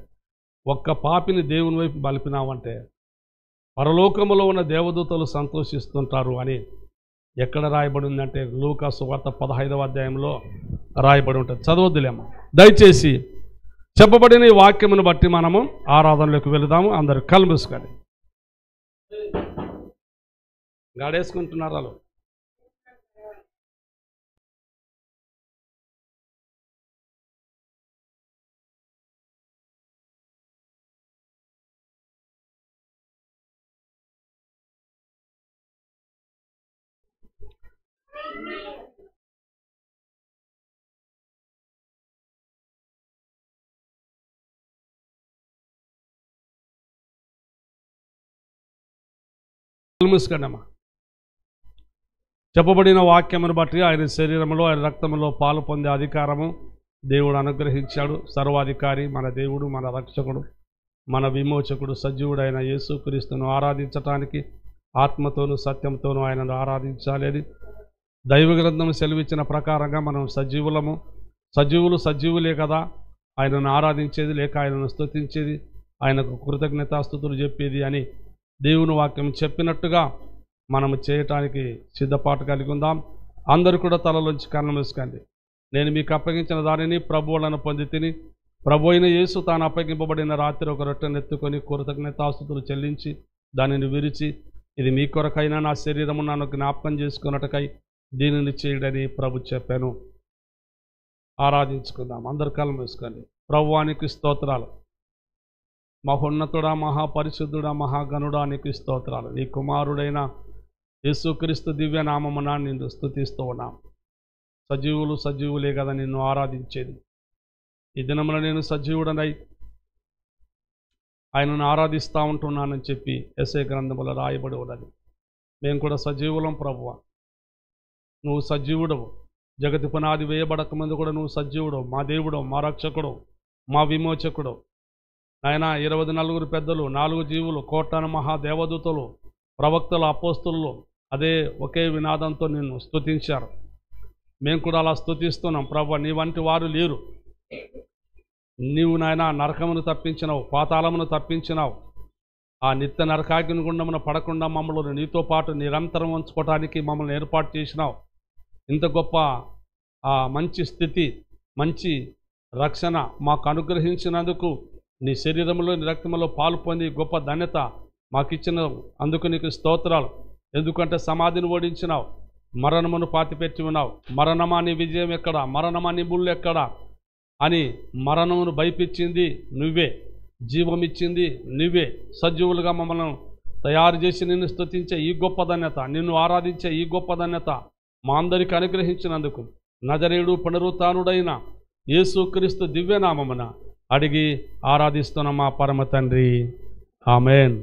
Speaker 5: ఒక్క పాపిని దేవుని వైపు మలిపినావంటే పరలోకములో ఉన్న దేవదూతలు సంతోషిస్తుంటారు అని ఎక్కడ రాయబడి ఉందంటే, లూకా సువార్త 15వ అధ్యాయంలో రాయబడి ఉంటుంది. చదవద్దులేమో దయచేసి. చెప్పబడిన ఈ వాక్యమును బట్టి మనము ఆరాధనలోకి వెళదాము. అందరూ కళ్ళు మూసుకొని. గాడేసుకుంటున్నారు వాళ్ళు. మూసుకున్నామా. చెప్పబడిన వాక్యమును బట్టి ఆయన శరీరంలో, ఆయన రక్తంలో పాలు పొందే అధికారము దేవుడు అనుగ్రహించాడు. సర్వాధికారి మన దేవుడు, మన రక్షకుడు, మన విమోచకుడు, సజీవుడైన యేసుక్రీస్తును ఆరాధించటానికి ఆత్మతోనూ సత్యంతోనూ ఆయనను ఆరాధించాలి. అది దైవ గ్రంథం సెలవిచ్చిన ప్రకారంగా మనం సజీవులము. సజీవులే కదా ఆయనను ఆరాధించేది, లేక ఆయనను స్తుతించేది, ఆయనకు కృతజ్ఞతాస్తుతులు చెప్పేది అని దేవుని వాక్యం చెప్పినట్టుగా మనము చేయటానికి సిద్ధపాటు కలిగి ఉందాం. అందరూ కూడా తలలోంచి కన్ను మూసుకోండి. నేను మీకు అప్పగించిన దానిని ప్రభువులను పొంది తిని ప్రభు అయిన యేసు తాను అప్పగింపబడిన రాత్రి ఒక రొట్టెను ఎత్తుకొని కృతజ్ఞతాస్తుతులు చెల్లించి దానిని విరిచి, ఇది మీ కొరకైనా నా శరీరము నన్ను జ్ఞాపకం చేసుకున్నట్టుకై దీనిని చేయడని ప్రభు చెప్పాను. ఆరాధించుకుందాం. అందరు కళ్ళు మూసుకోండి. ప్రభువానికి స్తోత్రాలు. మహోన్నతుడా, మహాపరిశుద్ధుడా, మహాగణుడా నీకు స్తోత్రాలు. నీ కుమారుడైన యేసుక్రీస్తు దివ్య నామమున నిన్ను స్తుతిస్తూ ఉన్నాం. సజీవులే కదా నిన్ను ఆరాధించేది. ఈ దినమున నేను సజీవుడనై ఆయనను ఆరాధిస్తూ ఉంటున్నానని చెప్పి యెషయా గ్రంథములో రాయబడి ఉన్నది. మేము కూడా సజీవులం ప్రభువా. నువ్వు సజీవుడవు. జగతి పునాది వేయబడక ముందు కూడా నువ్వు సజీవుడు, మా దేవుడు, మా రక్షకుడు, మా విమోచకుడు. ఆయన 24 పెద్దలు, 4 జీవులు, కోటాను మహాదేవదూతలు, ప్రవక్తలు, అపోస్తులు అదే ఒకే వినాదంతో నిన్ను స్తుతించారు. మేము కూడా అలా స్తుతిస్తున్నాం. ప్రభువా, నీ వంటి వారు లేరు. నీవు నాయన నరకమును తప్పించినావు, పాతాళమును తప్పించినావు. ఆ నిత్య నరకాగ్ని గుండమున పడకుండా మమ్మల్ని నీతో పాటు నిరంతరం ఉంచుకోవటానికి మమ్మల్ని ఏర్పాటు చేసినావు. ఇంత గొప్ప మంచి స్థితి, మంచి రక్షణ మాకు అనుగ్రహించినందుకు, నీ శరీరంలో నీ రక్తంలో పాలు పొంది గొప్ప ధన్యత మాకు ఇచ్చిన అందుకు నీకు స్తోత్రాలు. ఎందుకంటే సమాధిని ఓడించినావు, మరణమును పాతిపెట్టి ఉన్నావు. మరణమా నీ విజయం ఎక్కడా, మరణమా నీ ముళ్ళు ఎక్కడా అని మరణమును భయపించింది నువ్వే, జీవమిచ్చింది నువ్వే. సజీవులుగా మమ్మల్ని తయారు చేసి నిన్ను స్తుతించే ఈ గొప్ప ధన్యత, నిన్ను ఆరాధించే ఈ గొప్ప ధన్యత మా అందరికీ అనుగ్రహించినందుకు నజరేయుడు పునరుత్థానుడైన యేసుక్రీస్తు దివ్యనామమున అడిగి ఆరాధిస్తున్న మా పరమ తండ్రి. ఆమెన్.